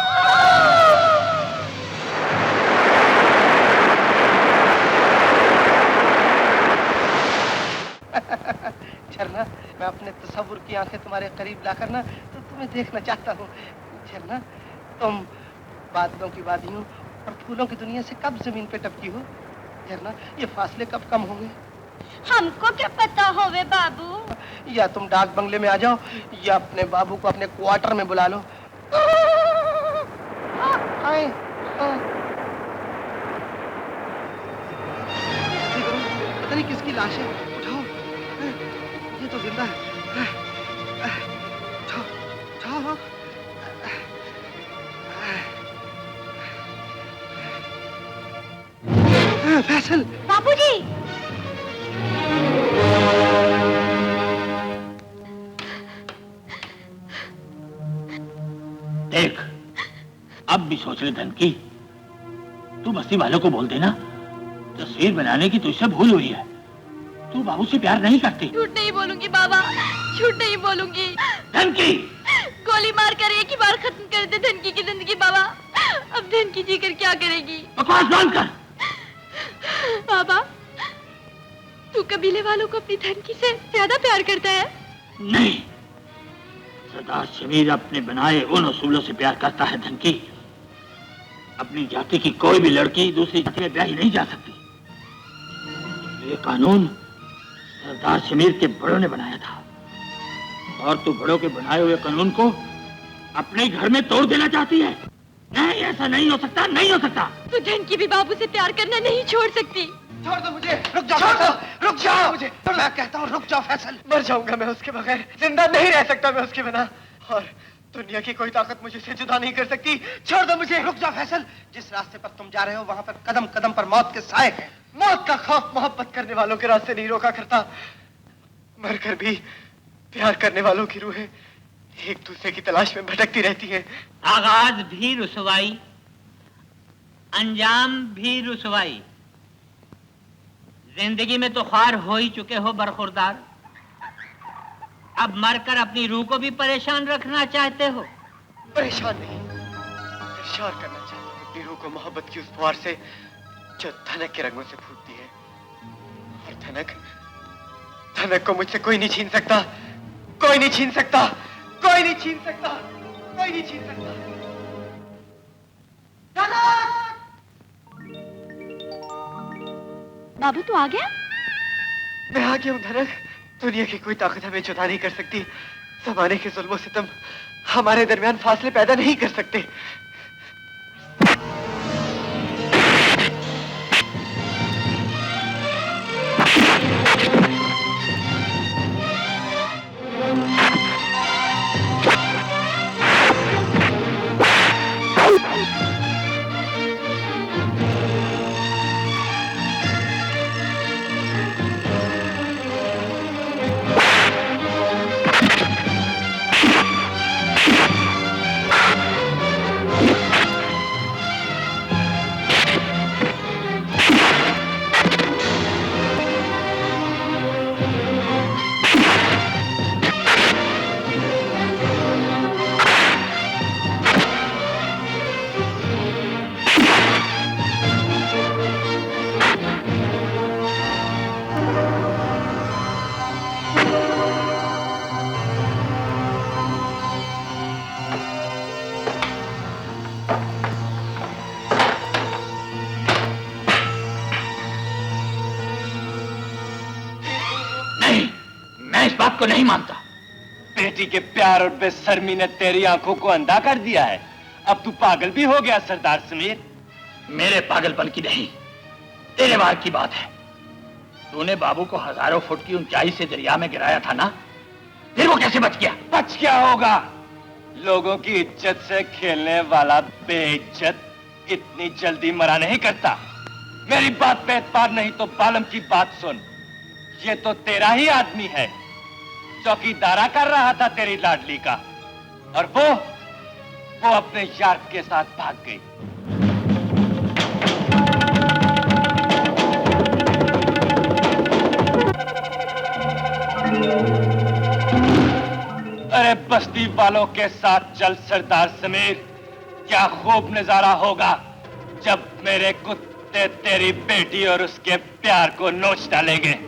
झरना, मैं अपने तसव्वुर की आंखें तुम्हारे करीब लाकर ना तो तुम्हें देखना चाहता हूँ। झरना, तुम बादलों की वादियों और फूलों की दुनिया से कब जमीन पे टपकी हो? झरना, ये फासले कब कम होंगे? हमको क्या पता होवे बाबू। या तुम डाक बंगले में आ जाओ या अपने बाबू को अपने क्वार्टर में बुला लो। आए, पता नहीं किसकी लाश है। उठाओ, ये तो जिंदा है। उठाओ, उठाओ। फैसल, बाबूजी। देख, अब भी सोच ले धनकी। तू बस्ती वालों को बोल देना तस्वीर बनाने की तुझसे भूल हुई है। तू बाबू से प्यार नहीं करती। झूठ नहीं बोलूंगी बाबा, झूठ नहीं बोलूंगी। धनकी, गोली मार कर एक ही बार खत्म कर दे धनकी की जिंदगी बाबा। अब धनकी जी कर क्या करेगी? बकवास बंद कर। बाबा, तू कबीले वालों को अपनी धनकी से ज्यादा प्यार करता है? नहीं, सरदार शमीर अपने बनाए उन उसूलों से प्यार करता है धनकी। अपनी जाति की कोई भी लड़की दूसरी जाति में ब्याही नहीं जा सकती। ये कानून सरदार शमीर के बड़ों ने बनाया था और तू बड़ों के बनाए हुए कानून को अपने घर में तोड़ देना चाहती है। नहीं, ऐसा नहीं हो सकता, नहीं हो सकता। तू धनकी भी बाबू से प्यार करना नहीं छोड़ सकती। छोड़ दो मुझे, रुक जाओ फैसल, रुक जाओ मुझे। मैं कहता हूँ रुक जाओ फैसल। मर जाऊंगा मैं उसके बगैर, जिंदा नहीं रह सकता मैं उसके बिना। और दुनिया की कोई ताकत मुझे से जुदा नहीं कर सकती। छोड़ दो मुझे। रुक जाओ फैसल, जिस रास्ते पर तुम जा रहे हो वहां पर कदम कदम पर मौत के साए हैं। मौत का खौफ मोहब्बत करने वालों के रास्ते नहीं रोका करता। मरकर भी प्यार करने वालों की रूहें एक दूसरे की तलाश में भटकती रहती हैं। आगाज भी रुसवाई, अंजाम भी रुसवाई। जिंदगी में तो ख्वार हो ही चुके हो बरखुरदार, अब मरकर अपनी रूह को भी परेशान रखना चाहते हो? परेशान नहीं, इरशाद करना चाहता हूँ अपनी रूह को मोहब्बत की उस फुहार से जो धनक के रंगों से फूटती है। और धनक को मुझसे कोई नहीं छीन सकता, कोई नहीं छीन सकता, कोई नहीं छीन सकता, कोई नहीं छीन सकता। बाबू तू आ गया? मैं आ गया हूँ धनक। दुनिया की कोई ताकत हमें जुदा नहीं कर सकती। ज़माने के जुल्म सितम हमारे दरमियान फासले पैदा नहीं कर सकते। को नहीं मानता। बेटी के प्यार और बेशर्मी ने तेरी आंखों को अंधा कर दिया है। अब तू पागल भी हो गया सरदार समीर। मेरे पागलपन की नहीं, तेरे भाग की बात है। तूने बाबू को हजारों फुट की ऊंचाई से दरिया में गिराया था ना, फिर वो कैसे बच गया? बच क्या होगा? लोगों की इज्जत से खेलने वाला बेइज्जत इतनी जल्दी मरा नहीं करता। मेरी बात पे एतबार नहीं तो बालम की बात सुन। ये तो तेरा ही आदमी है, चौकीदारा कर रहा था तेरी लाडली का, और वो अपने यार के साथ भाग गई। अरे बस्ती वालों के साथ चल सरदार समीर, क्या खूब नजारा होगा जब मेरे कुत्ते तेरी बेटी और उसके प्यार को नोच डालेंगे।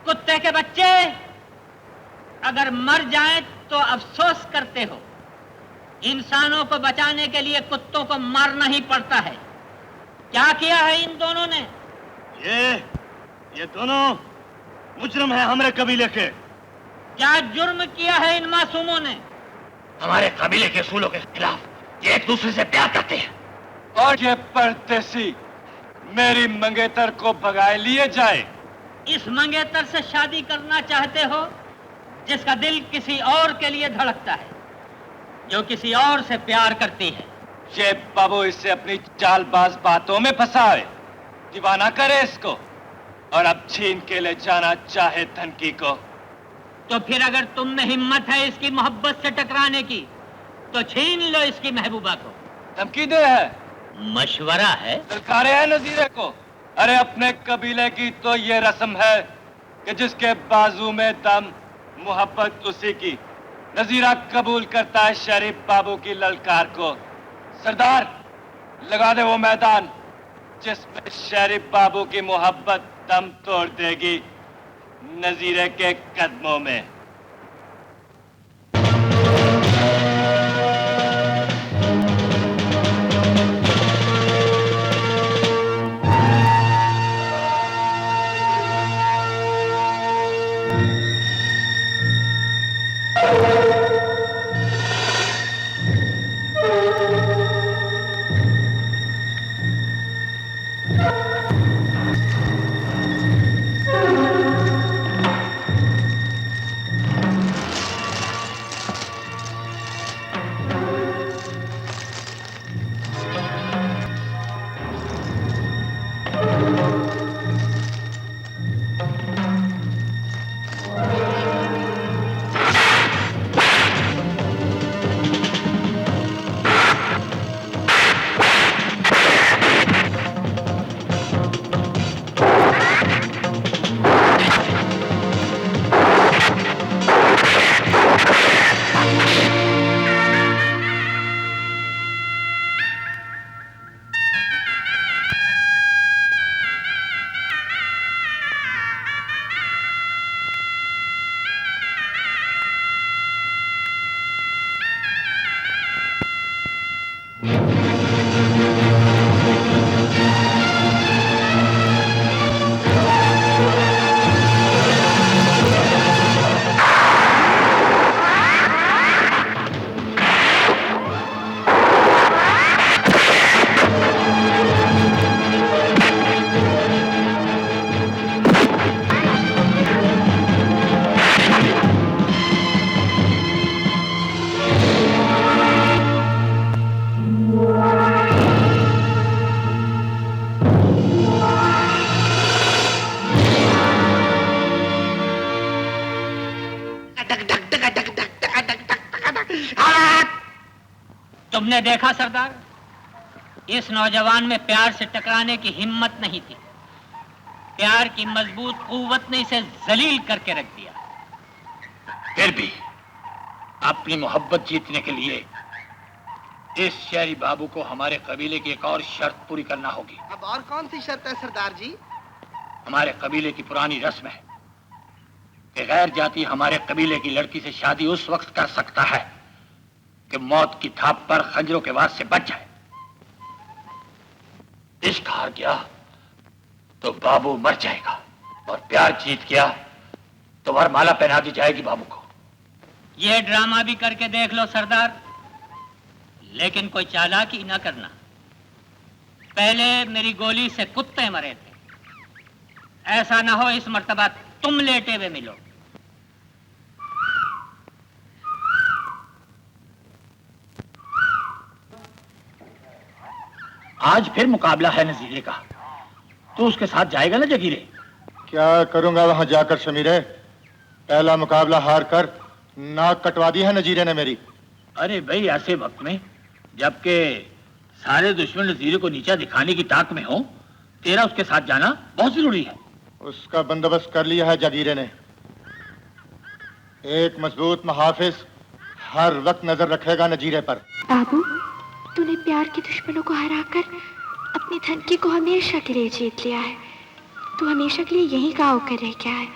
कुत्ते के बच्चे, अगर मर जाएं तो अफसोस करते हो। इंसानों को बचाने के लिए कुत्तों को मारना ही पड़ता है। क्या किया है इन दोनों ने? ये दोनों मुजरिम है हमारे कबीले के। क्या जुर्म किया है इन मासूमों ने? हमारे कबीले के असूलों के खिलाफ ये एक दूसरे से प्यार करते हैं। और ये परदेसी मेरी मंगेतर को भगाए लिए जाए। इस मंगेतर से शादी करना चाहते हो जिसका दिल किसी और के लिए धड़कता है, जो किसी और से प्यार करती है। ये बाबू इसे अपनी चालबाज बातों में फंसाए, दीवाना करे इसको, और अब छीन के ले जाना चाहे धनकी को। तो फिर अगर तुम में हिम्मत है इसकी मोहब्बत से टकराने की, तो छीन लो इसकी महबूबा को। धमकी दे है, मशवरा है, सरकारे है नजीरे को। अरे अपने कबीले की तो ये रस्म है कि जिसके बाजू में दम मोहब्बत उसी की। नजीरा कबूल करता है शरीफ बाबू की ललकार को। सरदार लगा दे वो मैदान जिसमें शरीफ बाबू की मोहब्बत दम तोड़ देगी नजीरे के कदमों में। तुमने देखा सरदार, इस नौजवान में प्यार से टकराने की हिम्मत नहीं थी। प्यार की मजबूत कुव्वत ने इसे जलील करके रख दिया। फिर भी अपनी मोहब्बत जीतने के लिए इस शहरी बाबू को हमारे कबीले की एक और शर्त पूरी करना होगी। अब और कौन सी शर्त है सरदार जी? हमारे कबीले की पुरानी रस्म है कि गैर जाति हमारे कबीले की लड़की से शादी उस वक्त कर सकता है कि मौत की थाप पर खंजरों के वार से बच जाए। इश्क हार गया तो बाबू मर जाएगा, और प्यार जीत गया तो वरमाला पहना दी जाएगी बाबू को। ये ड्रामा भी करके देख लो सरदार, लेकिन कोई चालाकी ना करना। पहले मेरी गोली से कुत्ते मरे थे, ऐसा ना हो इस मर्तबा तुम लेटे हुए मिलो। आज फिर मुकाबला है नजीरे का, तो उसके साथ जाएगा ना जगीरे? क्या करूंगा वहां जाकर शमीरे? पहला मुकाबला हार कर नाक कटवा दी है नजीरे ने मेरी। अरे भाई, ऐसे वक्त में जबकि सारे दुश्मन नजीरे को नीचा दिखाने की ताक में हो, तेरा उसके साथ जाना बहुत जरूरी है। उसका बंदोबस्त कर लिया है जगीरे ने। एक मजबूत मुहाफिज हर वक्त नजर रखेगा नजीरे पर। बाबू, तूने प्यार के दुश्मनों को हराकर अपनी धनकी को हमेशा के लिए जीत लिया है। तू हमेशा के लिए यहीं गाँव कर रह गया है।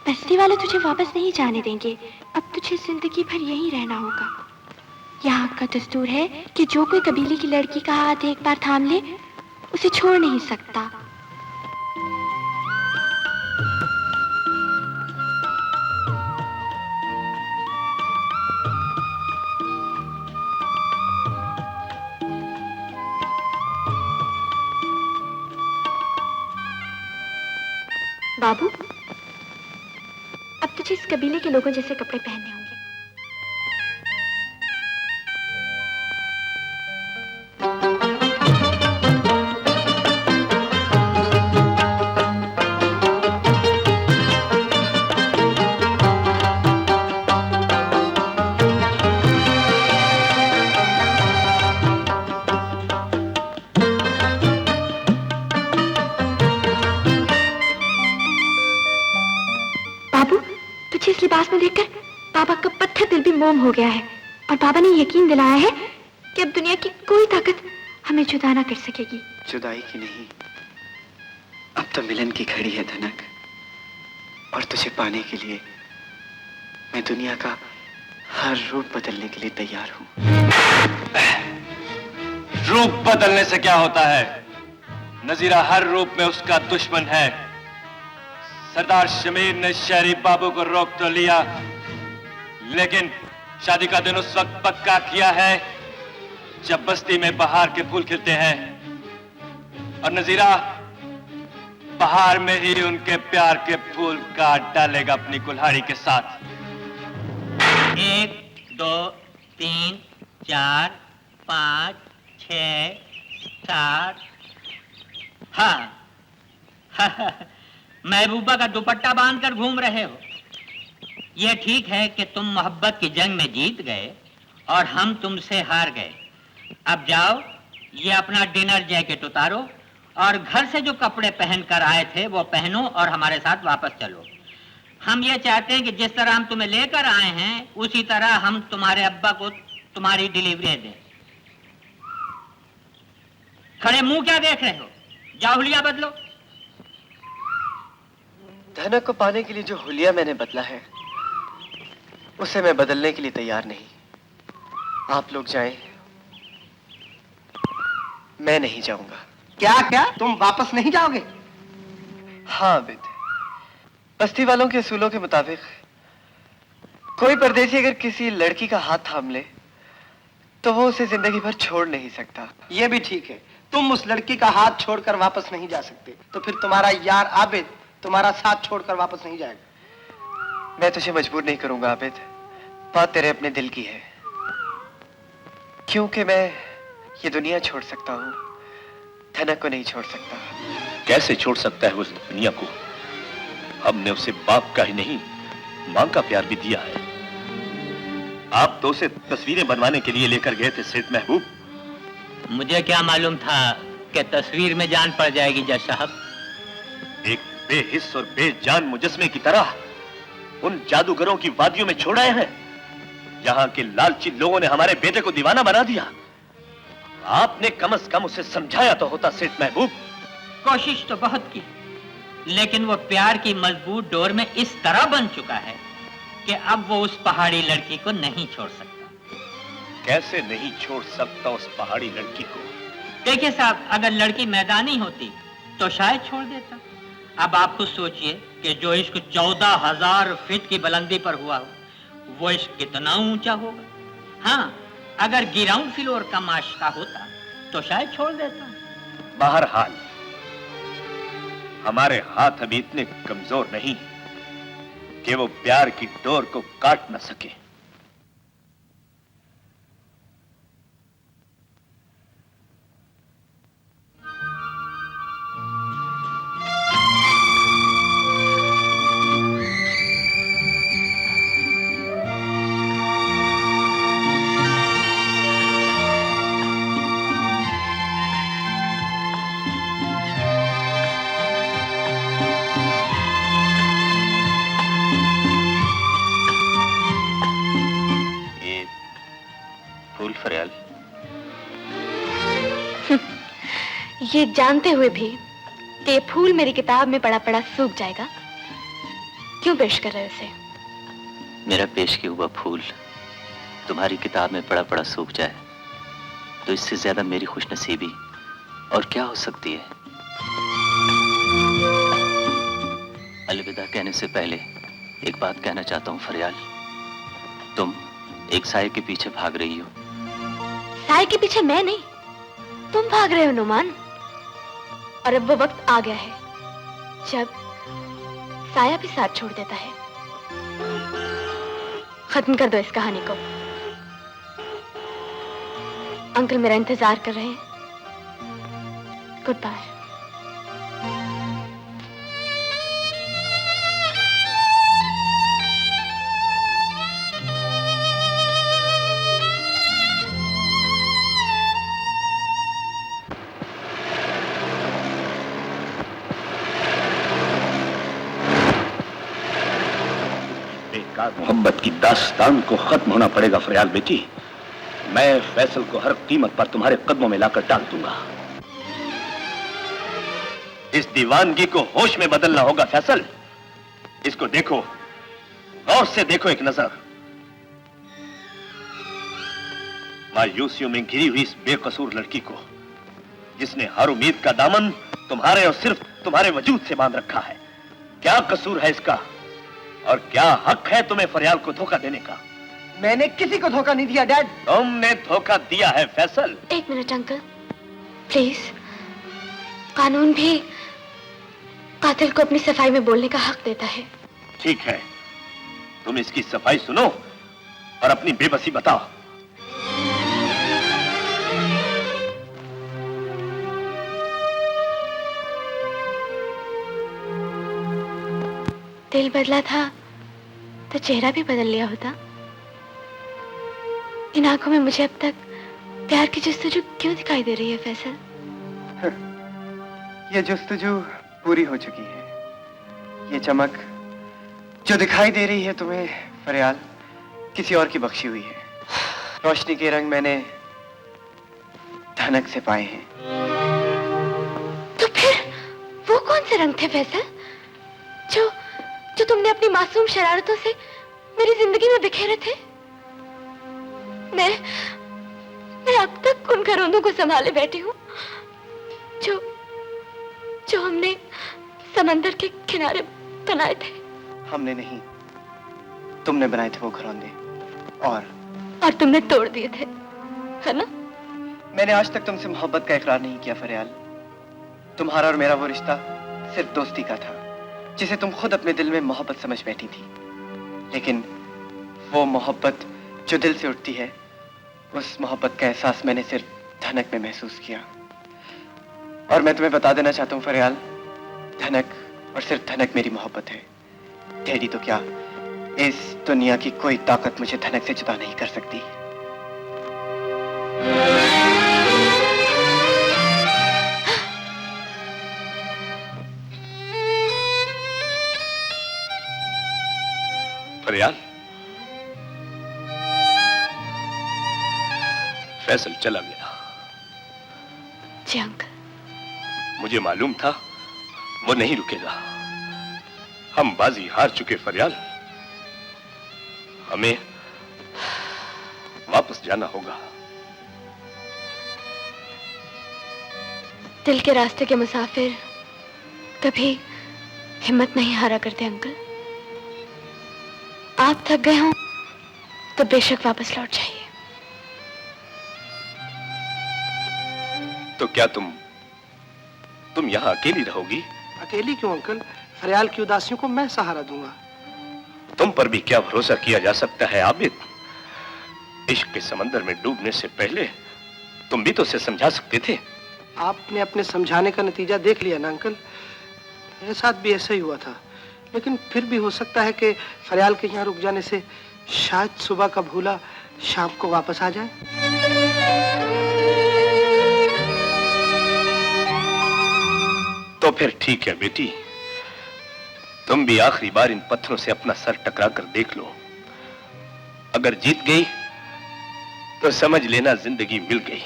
बस्ती वाले तुझे वापस नहीं जाने देंगे। अब तुझे जिंदगी भर यहीं रहना होगा। यहाँ का दस्तूर है कि जो कोई कबीले की लड़की का हाथ एक बार थाम ले, उसे छोड़ नहीं सकता। बाबू, अब तुझे इस कबीले के लोगों जैसे कपड़े पहनने होंगे। बाबू, तुझे इस लिबास में देखकर बाबा का पत्थर दिल भी मोम हो गया है और बाबा ने यकीन दिलाया है कि अब दुनिया की कोई ताकत हमें जुदा ना कर सकेगी। जुदाई की नहीं, अब तो मिलन की घड़ी है धनक, और तुझे पाने के लिए मैं दुनिया का हर रूप बदलने के लिए तैयार हूं। रूप बदलने से क्या होता है? नजीरा हर रूप में उसका दुश्मन है। सरदार शमीर ने शहरी बाबू को रोक तो लिया, लेकिन शादी का दिन उस वक्त पक्का किया है जब बस्ती में बहार के फूल खिलते हैं, और नजीरा बहार में ही उनके प्यार के फूल काट डालेगा अपनी कुल्हाड़ी के साथ। 1 2 3 4 5 6 7। हाँ महबूबा का दुपट्टा बांधकर घूम रहे हो। यह ठीक है कि तुम मोहब्बत की जंग में जीत गए और हम तुमसे हार गए। अब जाओ, ये अपना डिनर जैकेट उतारो और घर से जो कपड़े पहनकर आए थे वो पहनो और हमारे साथ वापस चलो। हम ये चाहते हैं कि जिस तरह हम तुम्हें लेकर आए हैं उसी तरह हम तुम्हारे अब्बा को तुम्हारी डिलीवरी दें। खड़े मुंह क्या देख रहे हो? जाओ हुलिया बदलो। धनक को पाने के लिए जो हुलिया मैंने बदला है उसे मैं बदलने के लिए तैयार नहीं। आप लोग जाएं, मैं नहीं जाऊंगा। क्या क्या? तुम वापस नहीं जाओगे? हाँ आबिद, बस्ती वालों के असूलों के मुताबिक कोई परदेसी अगर किसी लड़की का हाथ थाम ले तो वो उसे जिंदगी भर छोड़ नहीं सकता। ये भी ठीक है, तुम उस लड़की का हाथ छोड़कर वापस नहीं जा सकते, तो फिर तुम्हारा यार आबिद तुम्हारा साथ छोड़कर वापस नहीं जाएगा। मैं तुझे मजबूर नहीं करूंगा आबिद, बात तेरे अपने दिल की है। क्योंकि मैं ये दुनिया छोड़ सकता हूँ, धनक को नहीं छोड़ सकता। कैसे छोड़ सकता है उस दुनिया को? हमने उसे बाप का ही नहीं मां का प्यार भी दिया है। आप तो उसे तस्वीरें बनवाने के लिए लेकर गए थे सेठ महबूब। मुझे क्या मालूम था कि तस्वीर में जान पड़ जाएगी जज साहब। एक बेहिस और बेजान मुजस्मे की तरह उन जादूगरों की वादियों में छोड़ आए हैं। यहाँ के लालची लोगों ने हमारे बेटे को दीवाना बना दिया। आपने कम से कम उसे समझाया तो होता सेठ महबूब। कोशिश तो बहुत की, लेकिन वो प्यार की मजबूत डोर में इस तरह बन चुका है कि अब वो उस पहाड़ी लड़की को नहीं छोड़ सकता। कैसे नहीं छोड़ सकता उस पहाड़ी लड़की को? देखिए साहब, अगर लड़की मैदानी होती तो शायद छोड़ देता। अब आप खुद सोचिए कि जो इश्क 14,000 फीट की बुलंदी पर हुआ हो, वो इश्क कितना ऊंचा होगा। हाँ, अगर ग्राउंड फ्लोर का माशका होता तो शायद छोड़ देता। बहरहाल हमारे हाथ अभी इतने कमजोर नहीं कि वो प्यार की डोर को काट न सके। फरियाल, ये जानते हुए भी कि ये फूल मेरी किताब में पड़ा पड़ा सूख जाएगा, क्यों पेश कर रहे हो इसे? मेरा पेश किया हुआ फूल तुम्हारी किताब में पड़ा पड़ा सूख जाए तो इससे ज्यादा मेरी खुशनसीबी और क्या हो सकती है। अलविदा कहने से पहले एक बात कहना चाहता हूं फरियाल, तुम एक साये के पीछे भाग रही हो। साये के पीछे मैं नहीं, तुम भाग रहे हो नुमान। और अब वो वक्त आ गया है जब साया भी साथ छोड़ देता है। खत्म कर दो इस कहानी को। अंकल मेरा इंतजार कर रहे हैं। Goodbye. मोहब्बत की दास्तान को खत्म होना पड़ेगा फरियाल बेटी। मैं फैसल को हर कीमत पर तुम्हारे कदमों में लाकर डाल दूंगा। इस दीवानगी को होश में बदलना होगा फैसल। इसको देखो, गौर से देखो एक नजर। मायूसियों में घिरी हुई इस बेकसूर लड़की को, जिसने हर उम्मीद का दामन तुम्हारे और सिर्फ तुम्हारे वजूद से बांध रखा है। क्या कसूर है इसका और क्या हक है तुम्हें फरियाल को धोखा देने का? मैंने किसी को धोखा नहीं दिया डैड। तुमने धोखा दिया है फैसल। एक मिनट अंकल, प्लीज। कानून भी कातिल को अपनी सफाई में बोलने का हक देता है। ठीक है, तुम इसकी सफाई सुनो और अपनी बेबसी बताओ। दिल बदला था तो चेहरा भी बदल लिया होता। इन आंखों में मुझे अब तक प्यार की जस्तजू क्यों दिखाई दे रही है फैसल? ये जस्तजू पूरी हो चुकी है। ये चमक जो दिखाई दे रही है तुम्हें फरियाल, किसी और की बख्शी हुई है। रोशनी के रंग मैंने धनक से पाए हैं। तो फिर वो कौन से रंग थे फैसल, जो तुमने अपनी मासूम शरारतों से मेरी जिंदगी में बिखेरे थे? मैं अब तक उन घरोंदों को संभाले बैठी हूँ जो हमने समंदर के किनारे बनाए थे। हमने नहीं, तुमने बनाए थे वो घरौंदे, और तुमने तोड़ दिए थे, है ना? मैंने आज तक तुमसे मोहब्बत का इकरार नहीं किया फरियाल। तुम्हारा और मेरा वो रिश्ता सिर्फ दोस्ती का था, जिसे तुम खुद अपने दिल में मोहब्बत समझ बैठी थी। लेकिन वो मोहब्बत जो दिल से उठती है, उस मोहब्बत का एहसास मैंने सिर्फ धनक में महसूस किया। और मैं तुम्हें बता देना चाहता हूँ फरियाल, धनक और सिर्फ धनक मेरी मोहब्बत है। तेरी तो क्या, इस दुनिया की कोई ताकत मुझे धनक से जुदा नहीं कर सकती। फरियाल, फैसल चला गया। जी अंकल। मुझे मालूम था वो नहीं रुकेगा। हम बाजी हार चुके फरियाल, हमें वापस जाना होगा। दिल के रास्ते के मुसाफिर कभी हिम्मत नहीं हारा करते अंकल। आप थक गए हों तो बेशक वापस लौट जाइए। तो क्या तुम यहाँ अकेली रहोगी? अकेली क्यों अंकल? फरियाल की उदासियों को मैं सहारा दूंगा। तुम पर भी क्या भरोसा किया जा सकता है आबिद? इश्क के समंदर में डूबने से पहले तुम भी तो उसे समझा सकते थे। आपने अपने समझाने का नतीजा देख लिया ना अंकल। मेरे साथ भी ऐसा ही हुआ था, लेकिन फिर भी हो सकता है कि फरियाल के यहाँ रुक जाने से शायद सुबह का भूला शाम को वापस आ जाए। तो फिर ठीक है बेटी, तुम भी आखिरी बार इन पत्थरों से अपना सर टकरा कर देख लो। अगर जीत गई तो समझ लेना जिंदगी मिल गई,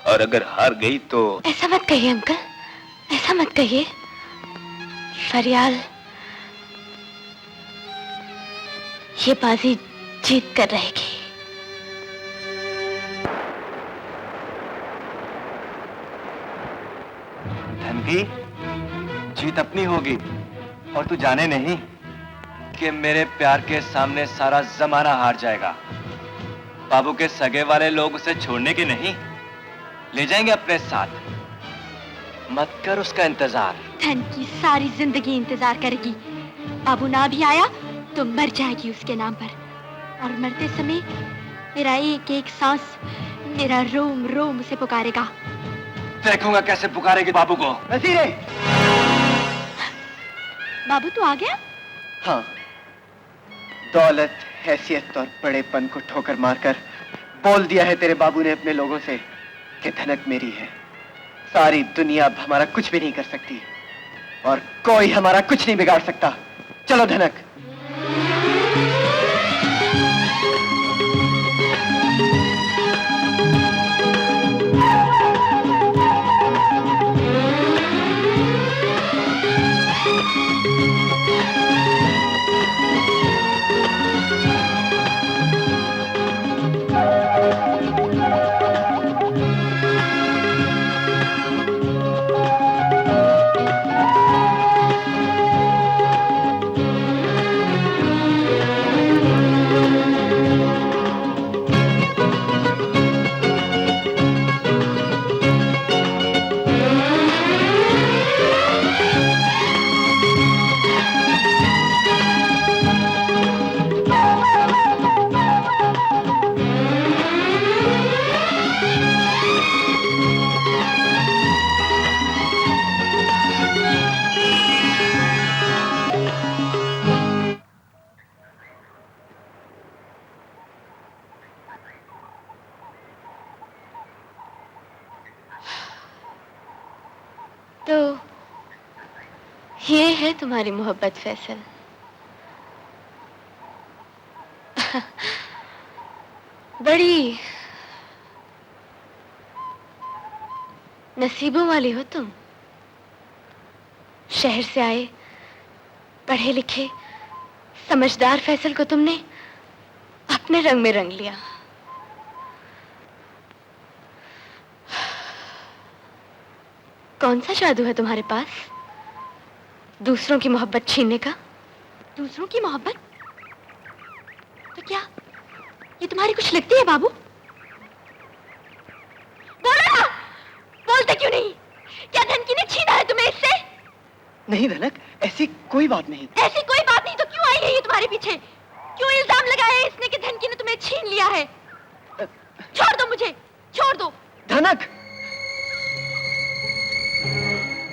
और अगर हार गई तो... ऐसा मत कहिए अंकल, ऐसा मत कहिए। फरियाल ये बाजी जीत कर रहेगी। धनकी, जीत अपनी होगी, और तू जाने नहीं कि मेरे प्यार के सामने सारा जमाना हार जाएगा। बाबू के सगे वाले लोग उसे छोड़ने के नहीं, ले जाएंगे अपने साथ। मत कर उसका इंतजार। धनकी सारी जिंदगी इंतजार करेगी, बाबू ना भी आया तो मर जाएगी उसके नाम पर, और मरते समय मेरा एक एक सांस, मेरा रोम रोम उसे पुकारेगा। देखूंगा कैसे पुकारेगी बाबू को। नसीरे! बाबू तू आ गया? हाँ, दौलत, हैसियत और बड़ेपन को ठोकर मारकर बोल दिया है तेरे बाबू ने अपने लोगों से कि धनक मेरी है। सारी दुनिया अब हमारा कुछ भी नहीं कर सकती और कोई हमारा कुछ नहीं बिगाड़ सकता। चलो धनक। तो ये है तुम्हारी मोहब्बत फैसल। बड़ी नसीबों वाली हो तुम। शहर से आए पढ़े लिखे समझदार फैसल को तुमने अपने रंग में रंग लिया। कौन सा जादू है तुम्हारे पास दूसरों की मोहब्बत छीनने का? दूसरों की मोहब्बत? तो क्या ये तुम्हारी कुछ लगती है बाबू? बोलो ना, बोलते क्यों नहीं? क्या धनकी ने छीना है तुम्हें इससे? नहीं धनक, ऐसी कोई बात नहीं। ऐसी कोई बात नहीं तो क्यों आई है ये तुम्हारे पीछे? क्यों इल्जाम लगाया है इसने कि धनकी ने तुम्हें छीन लिया है? छोड़ दो मुझे, छोड़ दो। धनक,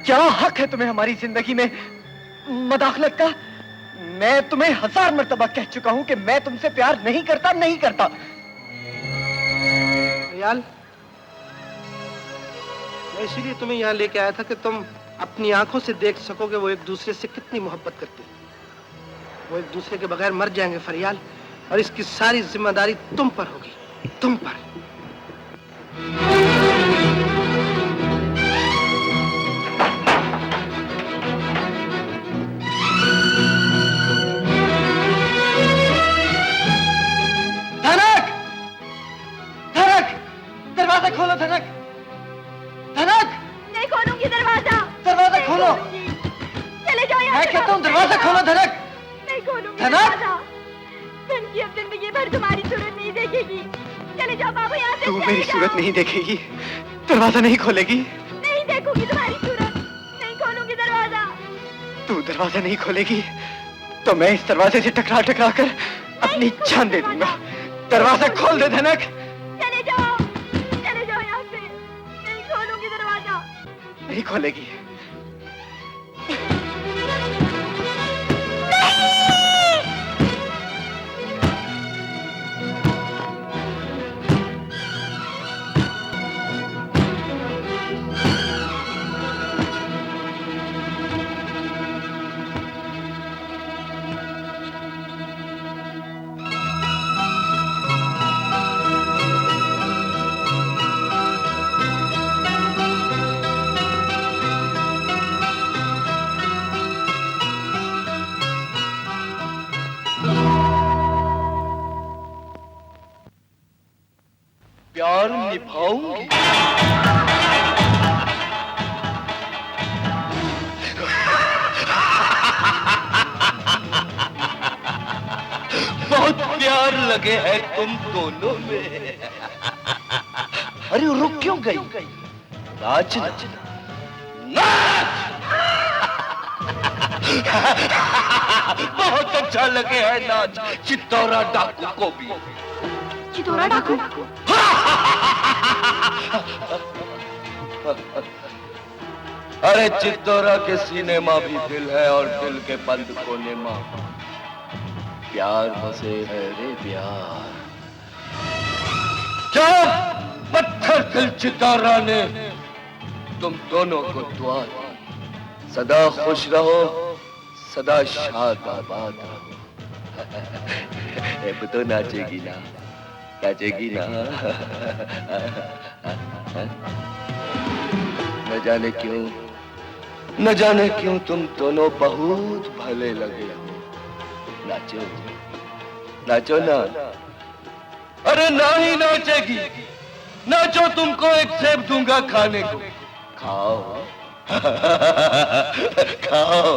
क्या हक है तुम्हें हमारी जिंदगी में मदाखलत का? मैं तुम्हें 1000 मर्तबा कह चुका हूं कि मैं तुमसे प्यार नहीं करता, नहीं करता। याल, मैं इसीलिए तुम्हें यहाँ लेके आया था कि तुम अपनी आंखों से देख सकोगे वो एक दूसरे से कितनी मोहब्बत करते हैं। वो एक दूसरे के बगैर मर जाएंगे फरियाल, और इसकी सारी जिम्मेदारी तुम पर होगी, तुम पर। दरवाजा खोलो धनक, धनक! नहीं खोलूंगी दरवाजा। दरवाजा खोलो। चले जाओ यहाँ मैं से। कहता हूँ दरवाजा खोलो धनक। नहीं खोलूंगी धनक! दरवाजा। धनकी अब जिंदगी भर तुम्हारी सूरत नहीं देखेगी। चले जाओ बाबू यहाँ से। तू मेरी सूरत नहीं देखेगी, दरवाजा नहीं खोलेगी। नहीं देखूंगी तुम्हारी सूरत, नहीं खोलूंगी दरवाजा। तू दरवाजा नहीं खोलेगी तो मैं इस दरवाजे से टकरा टकरा कर अपनी जान दे दूंगा। दरवाजा खोल दे धनक। चले जाओ यहाँ से। नहीं खोलूंगी दरवाजा। नहीं खोलेगी। प्यार निभाऊंगी। बहुत प्यार लगे है तुम दोनों में। अरे रुक क्यों गई? नाच नाच। बहुत अच्छा लगे है नाच चित्तौरा डाकू को भी। चित्तौरा डाकू? अरे चित्तौरा के सिनेमा भी दिल है और दिल के बंद कोने माँ प्यार बसे है रे प्यार। क्या पत्थर दिल चित्तौरा ने तुम दोनों को दुआ दी, सदा खुश रहो, सदा शाद आबाद रहो। अब तो नाचेगी ना, नाचेगी ना। न जाने क्यों तुम दोनों बहुत भले लगे हो। नाचो, नाचो ना। अरे ना ही नाचेगी, नाचो, तुमको एक सेब दूंगा खाने को, खाओ। खाओ, खाओ,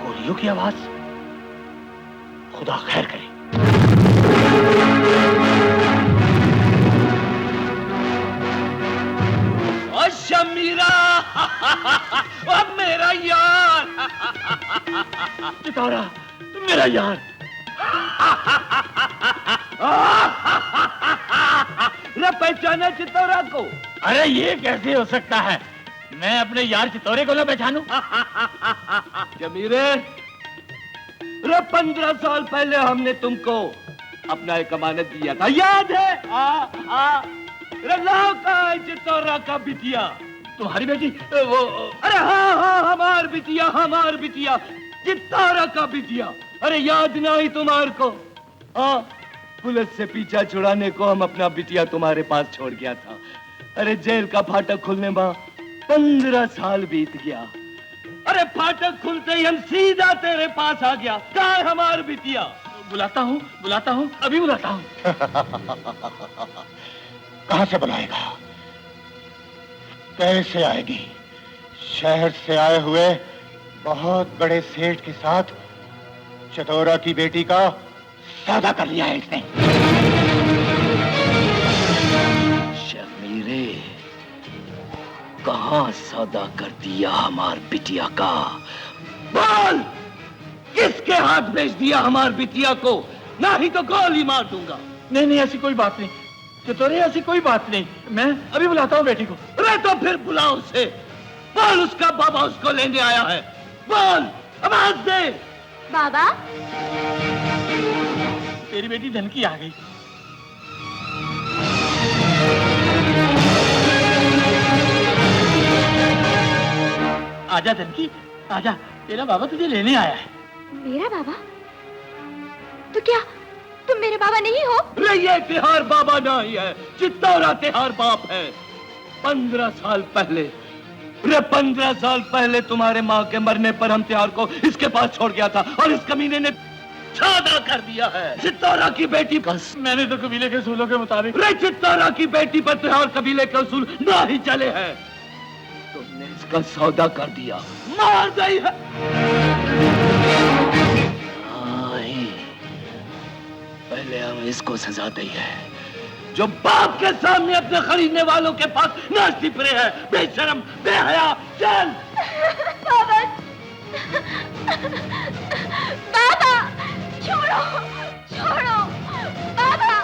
गोलियों की आवाज, खुदा खैर करे। शमीरा, अब मेरा यार। चित्तौरा, मेरा यार। पहचाना चित्तौरा को? अरे ये कैसे हो सकता है? मैं अपने यार चित्तौरे को ना पहचानूं? जमीरे, 15 साल पहले हमने तुमको अपना एक अमानत दिया था, याद है? लाओ कहाँ है चित्तौरा का बिटिया? तुम्हारी बेटी? वो अरे हाँ, हमार बिटिया, चित्तौरा का बिटिया। अरे याद नहीं तुम्हारे को? हाँ, पुलिस से पीछा छुड़ाने को हम अपना बिटिया तुम्हारे पास छोड़ गया था। अरे जेल का फाटक खुलने में 15 साल बीत गया। अरे फाटक खुलते ही हम सीधा तेरे पास आ गया। कहाँ है हमार बिटिया? बुलाता हूँ, अभी बुलाता हूँ। कहां से बुलाएगा? कैसे आएगी? शहर से आए हुए बहुत बड़े सेठ के साथ चित्तौरा की बेटी का सौदा कर लिया है इसने। शमीरे, कहां सौदा कर दिया हमार बिटिया का? बोल, किसके हाथ भेज दिया हमार बिटिया को? नहीं तो गोली मार दूंगा। नहीं, ऐसी कोई बात नहीं चित्तौरे, ऐसी कोई बात नहीं। मैं अभी बुलाता हूँ बेटी को। अरे तो फिर बुलाओ उसे। बोल, उसका बाबा उसको लेने आया है। बोल, आवाज दे। बाबा, तेरी बेटी धनकी आ गई। आजा धनकी, आजा, तेरा बाबा तुझे लेने आया है। मेरा बाबा? तो क्या तुम मेरे बाबा नहीं हो? रे ये तिहार बाबा नहीं है, चित्तौरा तिहार बाप है। 15 साल पहले, 15 साल पहले तुम्हारे माँ के मरने पर हम तिहार को इसके पास छोड़ गया था और इस कमीने ने सौदा कर दिया है चित्तौरा की बेटी। बस मैंने तो कबीले के उसूलों के मुताबिक। रे चित्तौरा की बेटी पर तिहार कबीले के उसूल ना ही चले हैं। तुमने इसका सौदा कर दिया, मार गई है। पहले हम इसको सजा दी है, जो बाप के सामने अपने खरीदने वालों के पास नाचती फिरे है। बेशरम, बेहया, चल। बाबा, बाबा, छोड़ो, छोड़ो, बाबा,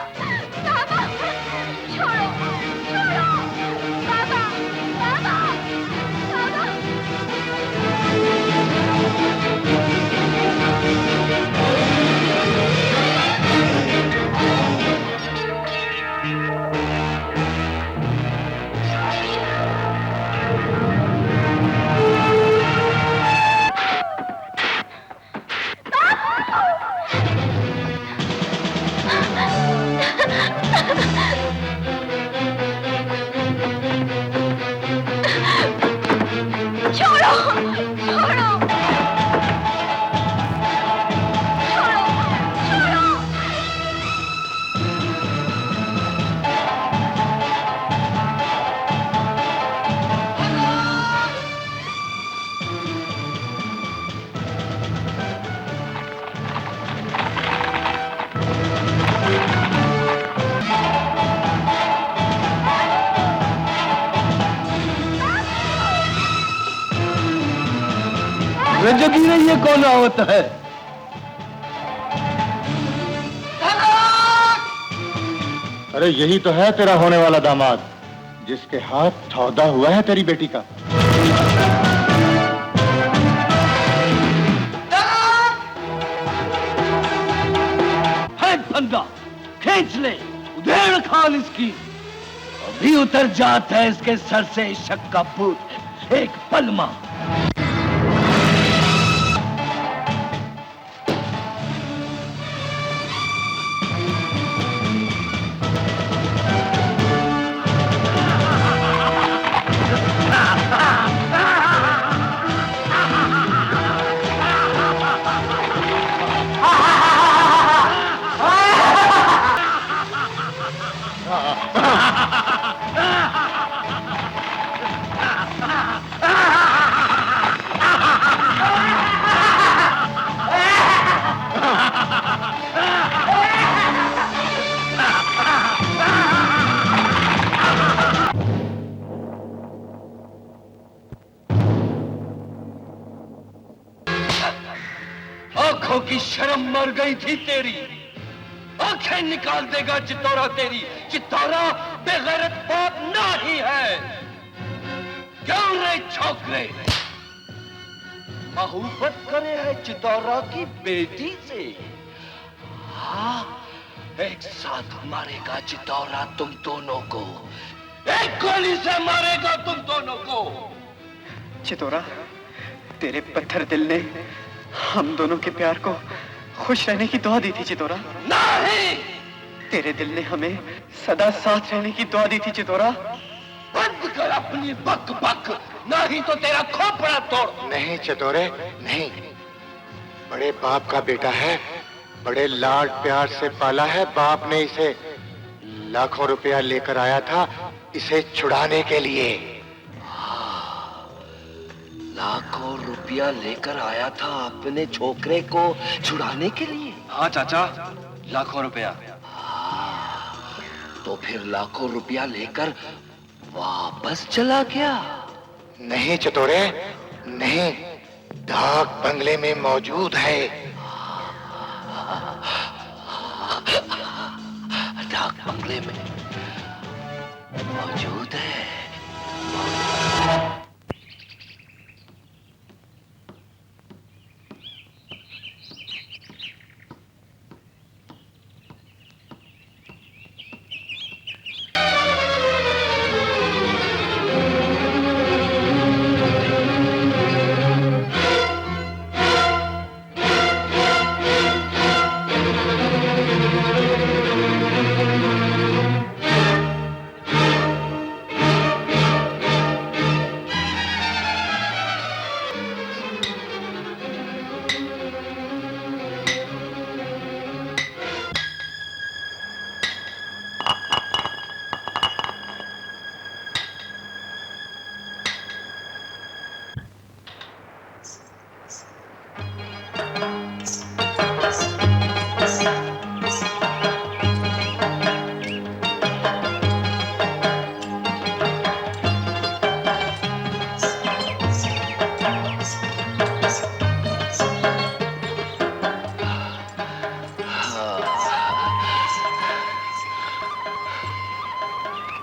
बाबा, छोड़ो, छोड़ो, बाबा, बाबा, बाबा। अरे जगीरे ये कौन आवत है? अरे यही तो है तेरा होने वाला दामाद, जिसके हाथ सौदा हुआ है तेरी बेटी का। है फंदा, खींच ले, उधेड़ खान इसकी। अभी उतर जाता है इसके सर से शक का भूत, एक पलमा। आंखों की शर्म मर गई थी तेरी, आंखें निकाल देगा चित्तौरा तेरी। चित्तौरा बेगैरत बाप नहीं है। क्यों रे छोकरे, मोहब्बत करे है चित्तौरा की बेटी से? हाँ, एक साथ मारेगा चित्तौरा तुम दोनों को, एक गोली से मारेगा तुम दोनों को। चित्तौरा, तेरे पत्थर दिल ने हम दोनों के प्यार को खुश रहने की दुआ दी थी चित्तौरा। नहीं, तेरे दिल ने हमें सदा साथ रहने की दुआ दी थी चित्तौरा। बंद कर अपनी बक बक, नहीं तो तेरा खोपड़ा तोड़। नहीं चितौरे, नहीं। बड़े बाप का बेटा है, बड़े लाड प्यार से पाला है बाप ने इसे। लाखों रुपया लेकर आया था इसे छुड़ाने के लिए। लाखों रुपया लेकर आया था अपने छोकरे को छुड़ाने के लिए? हाँ चाचा, लाखों रुपया। तो फिर लाखों रुपया लेकर वापस चला गया? नहीं चितौरे, नहीं। डाक बंगले में मौजूद है। डाक बंगले में मौजूद है।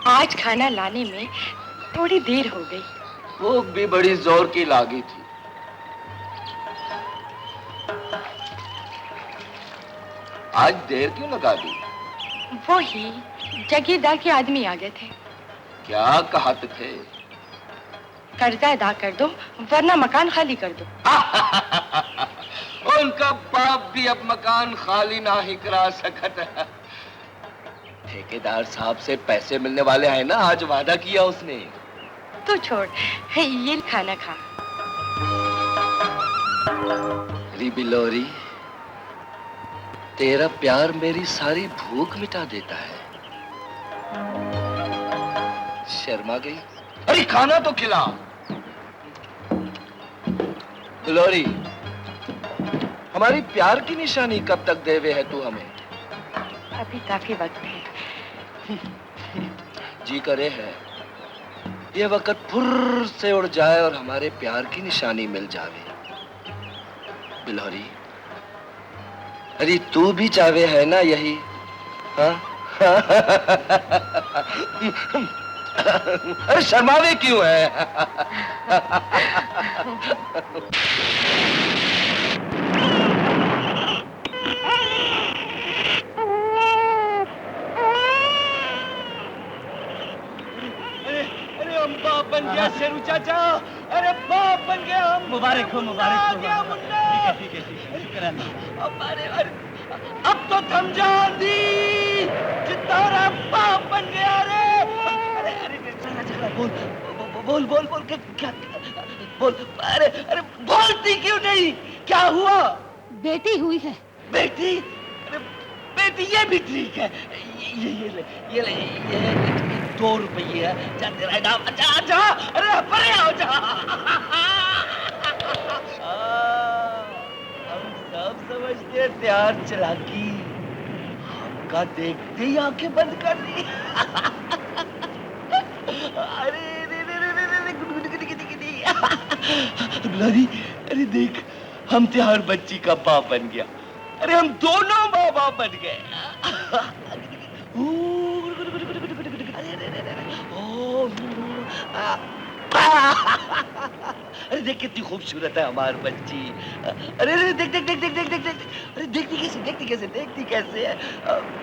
आज खाना लाने में थोड़ी देर हो गई। भूख भी बड़ी जोर की लागी थी। आज देर क्यों लगा दी? वो ही जगीरदार के आदमी आ गए थे। क्या कहते थे? कर्जा अदा कर दो वरना मकान खाली कर दो। उनका बाप भी अब मकान खाली ना ही करा सकता। ठेकेदार साहब से पैसे मिलने वाले हैं ना, आज वादा किया उसने। तो छोड़, ये खाना खा। अरे बिलोरी, तेरा प्यार मेरी सारी भूख मिटा देता है। शर्मा गई? अरे खाना तो खिला। बिलोरी, हमारी प्यार की निशानी कब तक देवे है तू हमें? अभी काफी वक्त है। जी करे है ये वक्त फुर्र से उड़ जाए और हमारे प्यार की निशानी मिल जावे। बिलौरी, अरे तू भी चावे है ना यही? हाँ? अरे शर्मावे क्यों है? अरे हम बाप बन गया शेरू चाचा, अरे बाप बन गया हम। मुबारक हो, मुबारक हो। ठीक है अरे अब तो थम जा दी, चित्तौरा बाप बन गया रे। अरे चला बोल बोल बोल क्या बोल, अरे बोलती क्यों नहीं? क्या हुआ? बेटी हुई है। बेटी? अरे बेटी ये भी ठीक है। ये ले 2 रुपये है, जा तेरा इनाम। जा अरे परे आओ जा। हम सब समझते हैं त्यार चलाकी, हमका देखते ही आंखें बंद कर दी। अरे बिलारी, अरे देख हम त्यार बच्ची का बाप बन गया। अरे हम दोनों माँ बाप बन गए। अरे देख कितनी खूबसूरत है हमारी बच्ची। अरे देख देखती कैसे है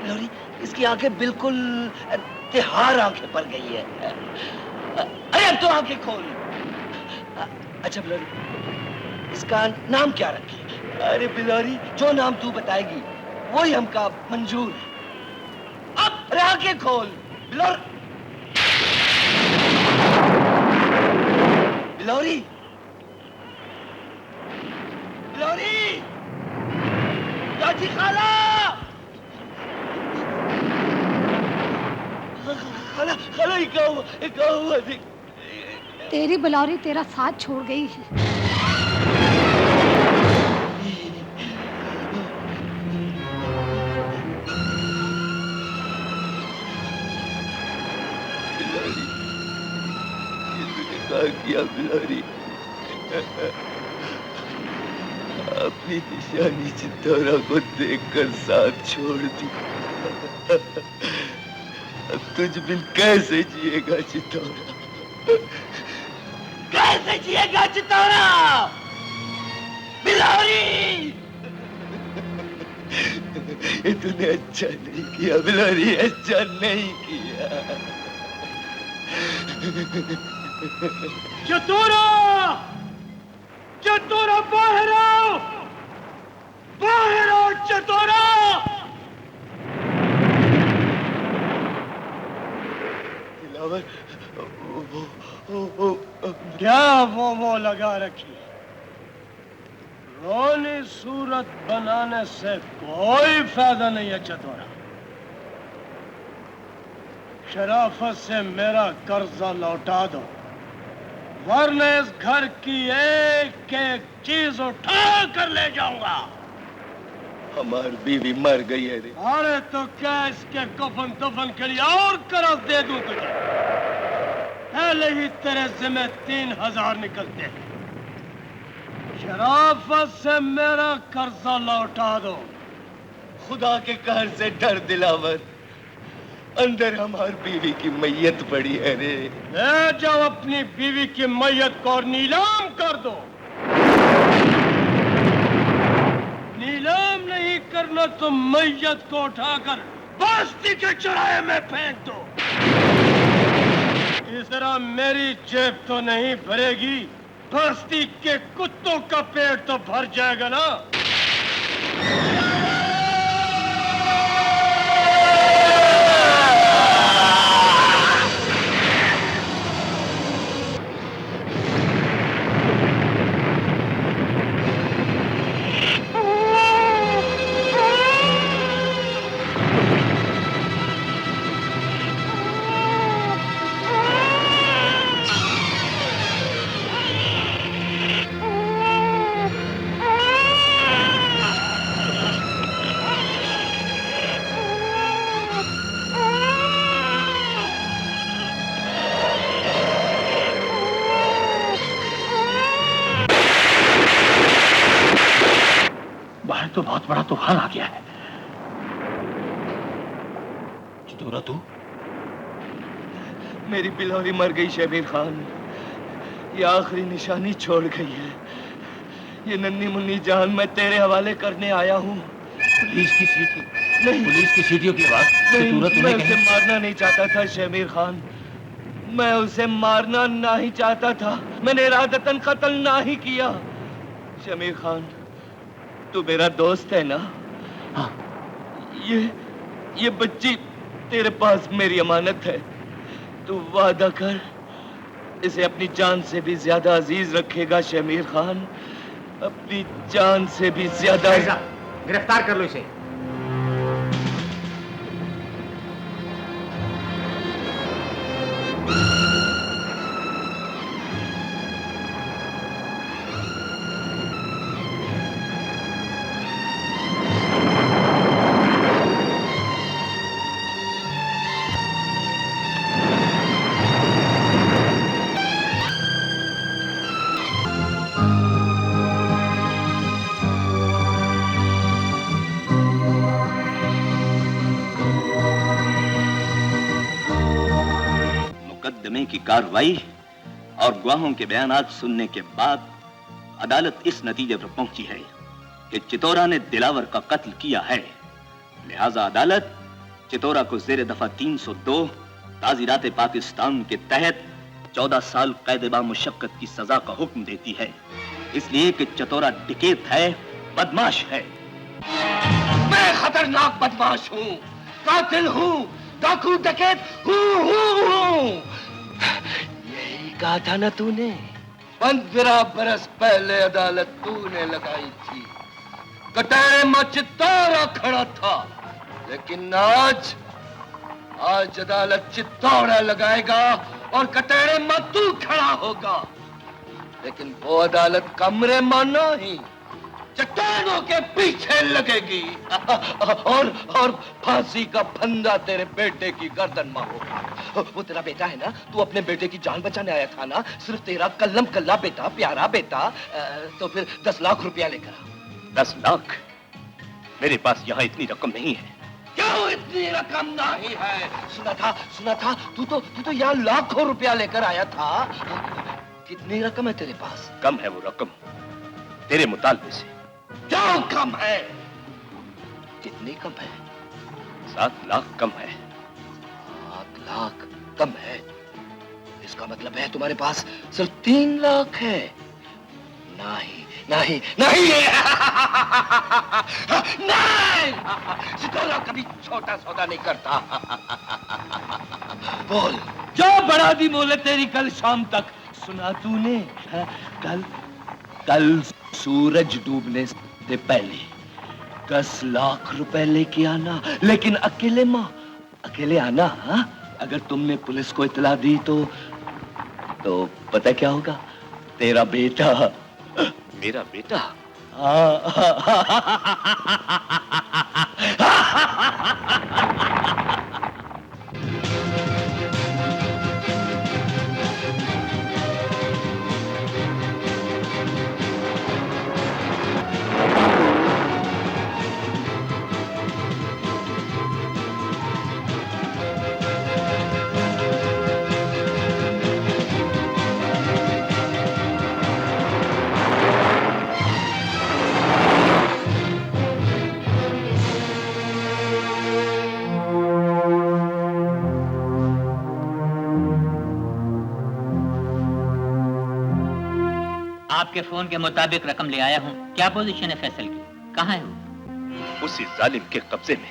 लोरी। इसकी आंखें बिल्कुल तिहार आंखें पड़ गई है। अरे अब तो आंखें खोल। अच्छा बिलोरी, इसका नाम क्या रखे? अरे बिलोरी, जो नाम तू बताएगी वही हमका मंजूर है। अब आंखें खोल बिलोरी। चाची खाला क्या हुआ? तेरी बिलौरी तेरा साथ छोड़ गई है। किया बिलौरी, अपनी निशानी चित्तौरा को देखकर साथ छोड़ दी। अब तुझ बिन कैसे जिएगा चित्तौरा? कैसे जिएगा चित्तौरा? बिलौरी, ये तूने अच्छा नहीं किया बिलौरी, अच्छा नहीं किया। चतुरा बाहर आओ, चतुरा। क्या वो लगा रखी? रोनी सूरत बनाने से कोई फायदा नहीं है चतुरा। शराफत से मेरा कर्जा लौटा दो, वरना इस घर की एक एक चीज उठा कर ले जाऊंगा। हमारी बीवी मर गई है रे। अरे तो क्या इसके कफन दफन के लिए और कर्ज दे दूं तुझे? पहले ही तेरे जिम्मे 3000 निकलते हैं। शराफत से मेरा कर्जा लौटा दो। खुदा के कहर से डर दिलावर, अंदर हमारी बीवी की मैयत पड़ी है रे। ले जाओ अपनी बीवी की मैयत को और नीलाम कर दो। नीलाम नहीं करना तो मैयत को उठाकर बस्ती के चौराहे में फेंक दो। इस तरह मेरी जेब तो नहीं भरेगी, बस्ती के कुत्तों का पेट तो भर जाएगा ना। तो बहुत बड़ा तूफान आ गया है। चितोरा तू? मेरी बिलौरी मर गई शमीर खान। ये आखिरी निशानी छोड़ गई है। ये नन्ही मुन्नी जान मैं तेरे हवाले करने आया हूँ। पुलिस की सीटी? नहीं, पुलिस की सीटियों की आवाज चितोरा तूने मैं उसे मारना नहीं चाहता था शमीर खान। मैं उसे मारना नहीं चाहता था। मैंने इरादतन कत्ल नहीं किया। शमीर खान, तू मेरा दोस्त है ना? हाँ। ये बच्ची तेरे पास मेरी अमानत है। तू वादा कर इसे अपनी जान से भी ज्यादा अजीज रखेगा शमीर खान, अपनी जान से भी ज्यादा। गिरफ्तार कर लो इसे। मुकदमे की कार्रवाई और गवाहों के बयानात सुनने के बाद अदालत इस नतीजे पर पहुंची है कि चितोरा ने दिलावर का कत्ल किया है। लिहाजा अदालत चितोरा को जेर दफा 302 ताज़ीरात पाकिस्तान के तहत 14 साल कैद बामुशक्कत की सजा का हुक्म देती है, इसलिए कि चितोरा डिकेत है, बदमाश है। मैं खतरनाक बदमाश हूँ, कातिल हूँ, डाकू डकैत हूँ। यही कहा था ना तूने? 15 बरस पहले अदालत तूने लगाई थी। कटहरे में चित्तौरा खड़ा था, लेकिन आज अदालत चित्तौरा लगाएगा और कटहरे में तू खड़ा होगा। लेकिन वो अदालत कमरे में नहीं, चट्टानों के पीछे लगेगी और फांसी का फंदा तेरे बेटे की गर्दन में होगा। वो तेरा बेटा है ना, तू अपने बेटे की जान बचाने आया था ना, सिर्फ तेरा कल्लम कल्ला बेटा, प्यारा बेटा, तो फिर 10 लाख रुपया लेकर आ। 10 लाख? मेरे पास यहाँ इतनी रकम नहीं है। क्यों इतनी रकम नहीं है? सुना था तू तो यहाँ लाखों रुपया लेकर आया था। कितनी रकम है तेरे पास? कम है वो रकम तेरे मुतालबे से। क्यों कम है? कितनी कम है? 7 लाख कम है। 7 लाख कम है? इसका मतलब है तुम्हारे पास सिर्फ 3 लाख है। नहीं नहीं नहीं नहीं, चितौरा कभी छोटा सौदा नहीं करता। बोल। जो बढ़ा दी मोले तेरी कल शाम तक। सुना तूने? कल सूरज डूबने से पहले 10 लाख रुपए लेके आना, लेकिन अकेले आना। हा? अगर तुमने पुलिस को इतला दी तो पता क्या होगा? तेरा बेटा। मेरा बेटा? आपके फोन के मुताबिक रकम ले आया हूँ। क्या पोजीशन है फैसल की? कहाँ है वो? उसी जालिम के कब्जे में।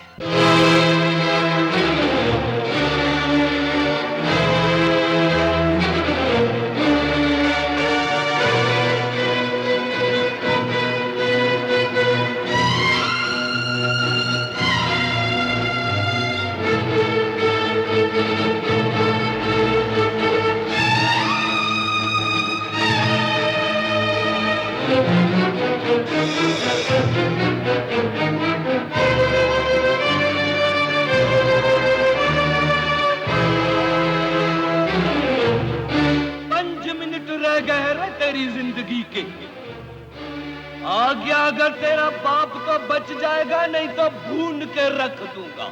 आज्ञा अगर तेरा बाप तो बच जाएगा, नहीं तो भून के रख दूंगा।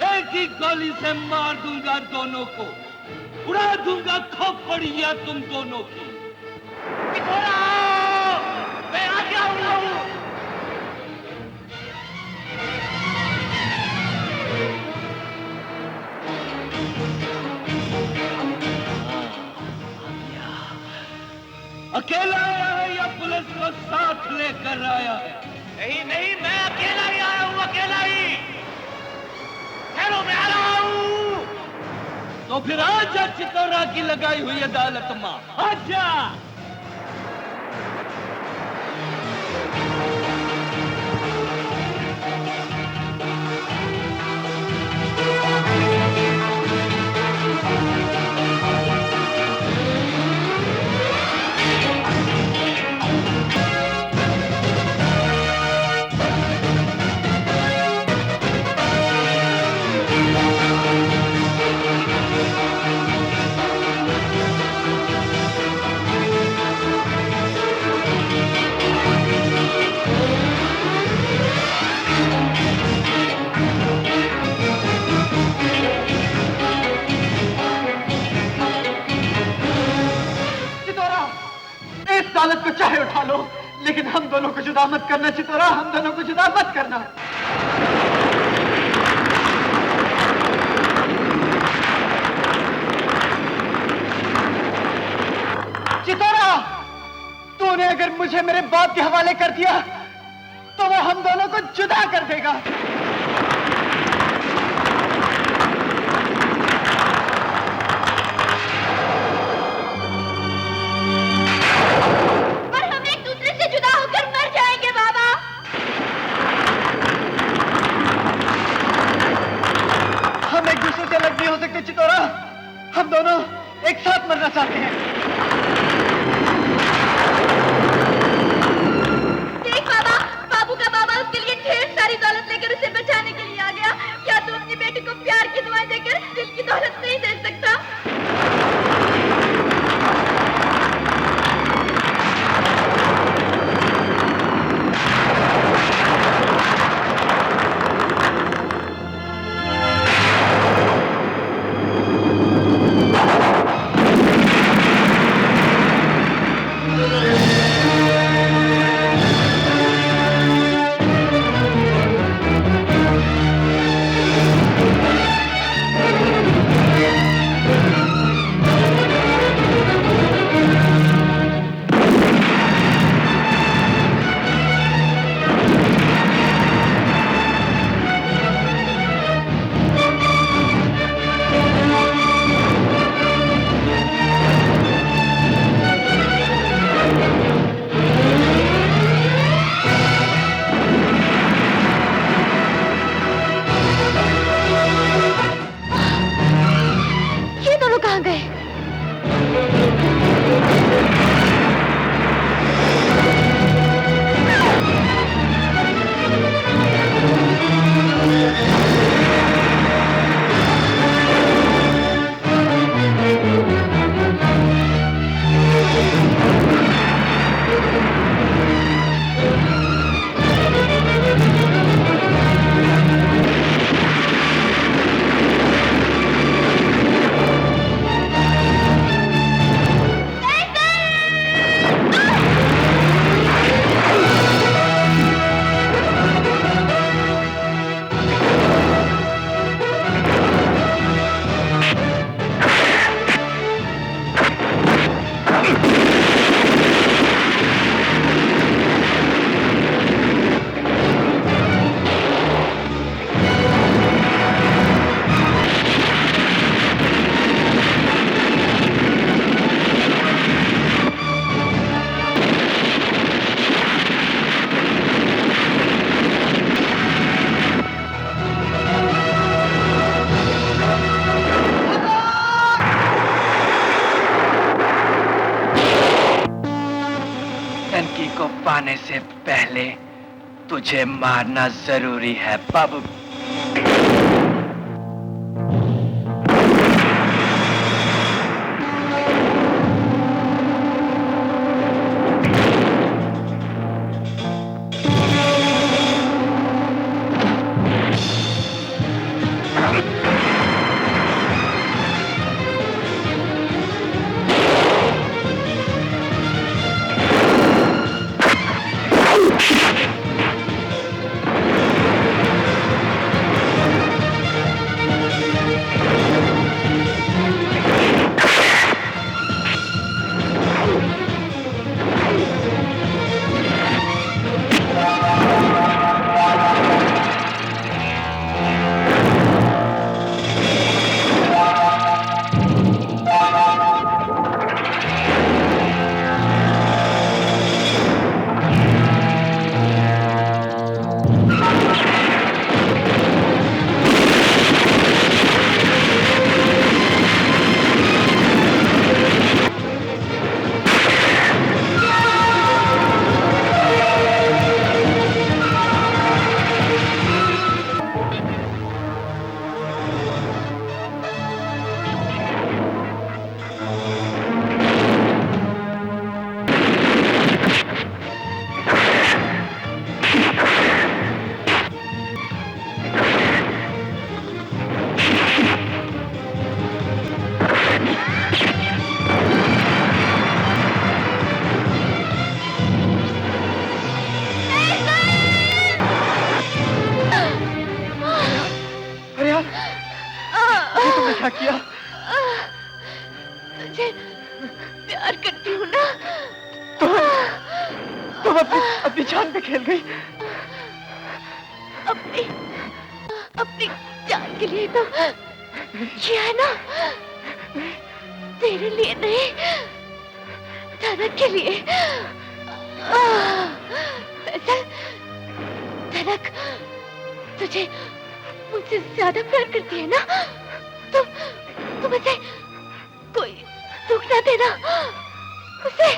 एक ही गोली से मार दूंगा दोनों को, उड़ा दूंगा खोपड़ियां तुम दोनों की। मैं आ गया हूं। अकेला आया है या पुलिस को साथ लेकर आया है? नहीं नहीं, मैं अकेला ही आया हूं, अकेला ही। ठहरो, मैं आ रहा हूं। तो फिर आजा चितौरा की लगाई हुई अदालत में, आजा। अदालत को चाहे उठा लो, लेकिन हम दोनों को जुदा मत करना चितौरा, हम दोनों को जुदा मत करना। चितौरा, तूने अगर मुझे मेरे बाप के हवाले कर दिया तो वो हम दोनों को जुदा कर देगा। चितौरा, हम दोनों एक साथ मरना चाहते हैं। देख बाबा, बाबू का बाबा उसके लिए ढेर सारी दौलत लेकर उसे बचाने के लिए आ गया। क्या तू अपनी बेटी को प्यार की दुआएं देकर दिल की दौलत नहीं दे सकता? पाने से पहले तुझे मारना जरूरी है बाबू। अपनी जान पे खेल गई। अपनी जान के लिए तो किया है ना, तेरे लिए नहीं, धनक के लिए। धनक तुझे मुझसे ज्यादा प्यार करती है ना, तुम उसे कोई दुख ना देना उसे।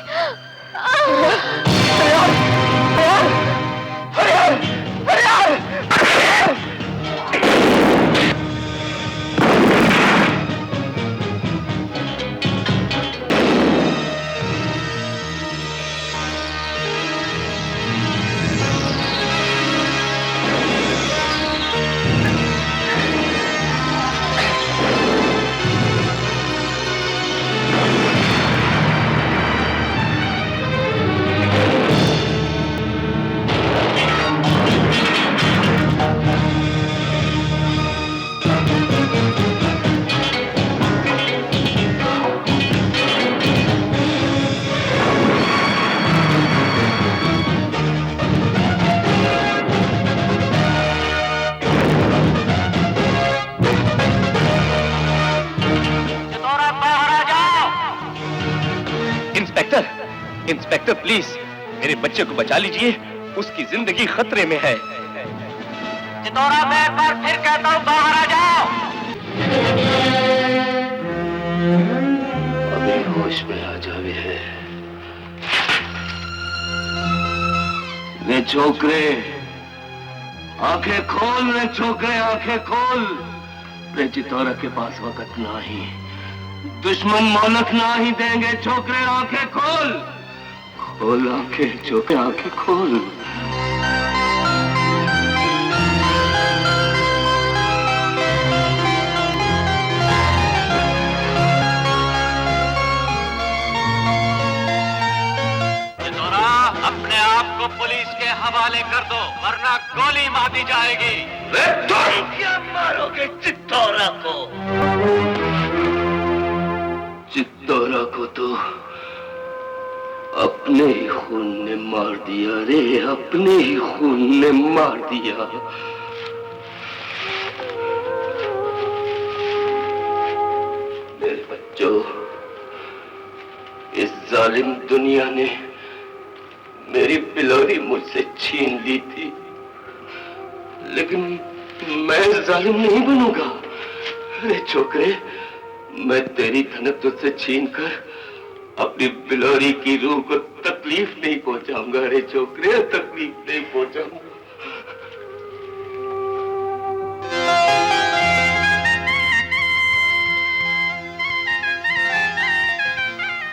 इंस्पेक्टर प्लीज मेरे बच्चे को बचा लीजिए, उसकी जिंदगी खतरे में है। चितौरा, मैं एक बार फिर कहता हूँ बाहर आ जाओ। अभी होश में आ जावे है। रे छोकरे आंखें खोल, रे छोकरे आंखें खोल। रे चितौरा के पास वक्त नहीं, दुश्मन मोहलत ना ही देंगे। छोकरे आंखें खोल, खोल आंखें छोकरे, आंखें खोल। चितौरा, अपने आप को पुलिस के हवाले कर दो, वरना गोली मार दी जाएगी। क्या मारोगे चितौरा को? चितौरा को तो अपने ही खून ने मार दिया रे, अपने ही खून ने मार दिया। मेरे बच्चों, इस जालिम दुनिया ने मेरी बिलोरी मुझसे छीन ली थी, लेकिन मैं जालिम नहीं बनूंगा। अरे छोकरे, मैं तेरी धनक तुझसे छीन कर अपनी बिलोरी की रूह को तकलीफ नहीं पहुंचाऊंगा। रे छोकरे, तकलीफ नहीं पहुंचाऊंगा।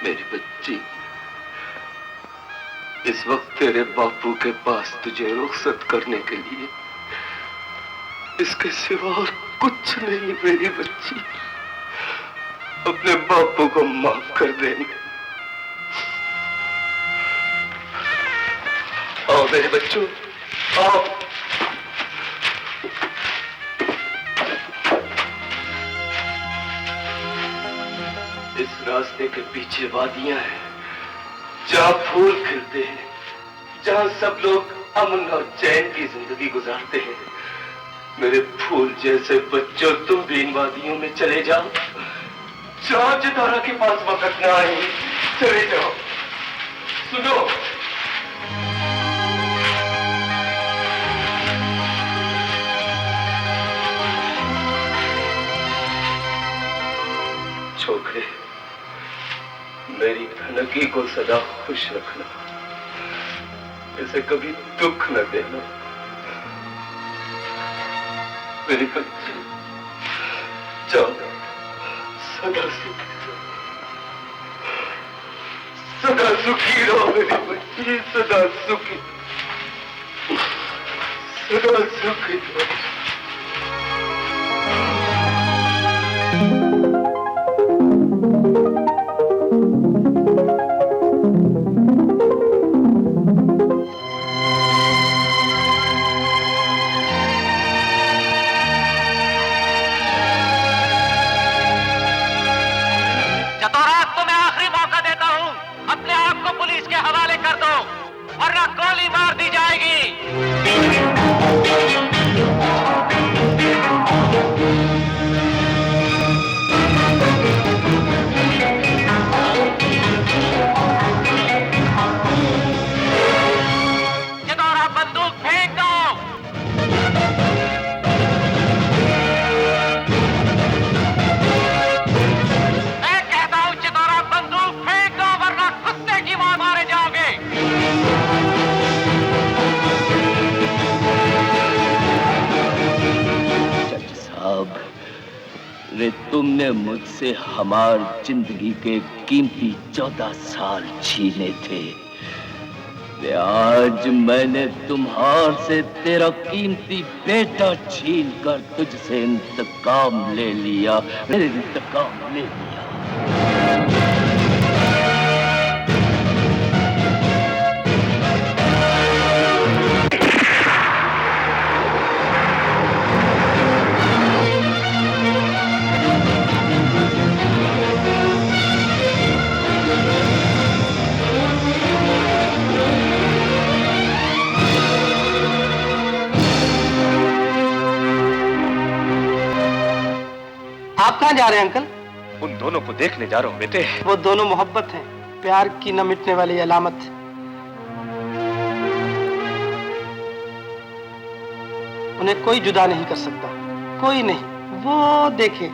मेरी बच्ची, इस वक्त तेरे बापू के पास तुझे रुखसत करने के लिए इसके सिवा और कुछ नहीं। मेरी बच्ची, अपने बापू को माफ कर देना। आओ मेरे बच्चों, आओ। इस रास्ते के पीछे वादियां हैं, जहां फूल खिलते हैं, जहां सब लोग अमन और चैन की जिंदगी गुजारते हैं। मेरे फूल जैसे बच्चों, तुम भी इन वादियों में चले जाओ। जाओ, चितौरा के पास वक्त ना आए, चले जाओ। सुनो, छोकरे, मेरी धनकी को सदा खुश रखना, इसे कभी दुख न देना। मेरी बच्ची, जाओ, सदा सुखी रहो, सदा सुखी रहो मेरी बच्ची, सदा सुखी, सदा सुखी रहो। चतौरा, तुम्हें आखिरी मौका देता हूँ, अपने आप को पुलिस के हवाले कर दो। वरना गोली मार दी जाएगी। चितौरा बंदूक फेंक दो। मैं कहता हूं चितौरा बंदूक फेंक दो, वरना कुत्ते की मौत मारे जाओगे। जज साहब, रे तुमने मुझसे हमार जिंदगी के कीमती 14 साल छीने थे। रे आज मैंने तुम्हार से तेरा कीमती बेटा छीन कर तुझसे इंतकाम ले लिया, इंतकाम ले लिया। आप कहाँ जा रहे हैं अंकल? उन दोनों को देखने जा रहा हूँ बेटे। वो दोनों मोहब्बत है, प्यार की न मिटने वाली अलामत। उन्हें कोई जुदा नहीं कर सकता, कोई नहीं। वो देखे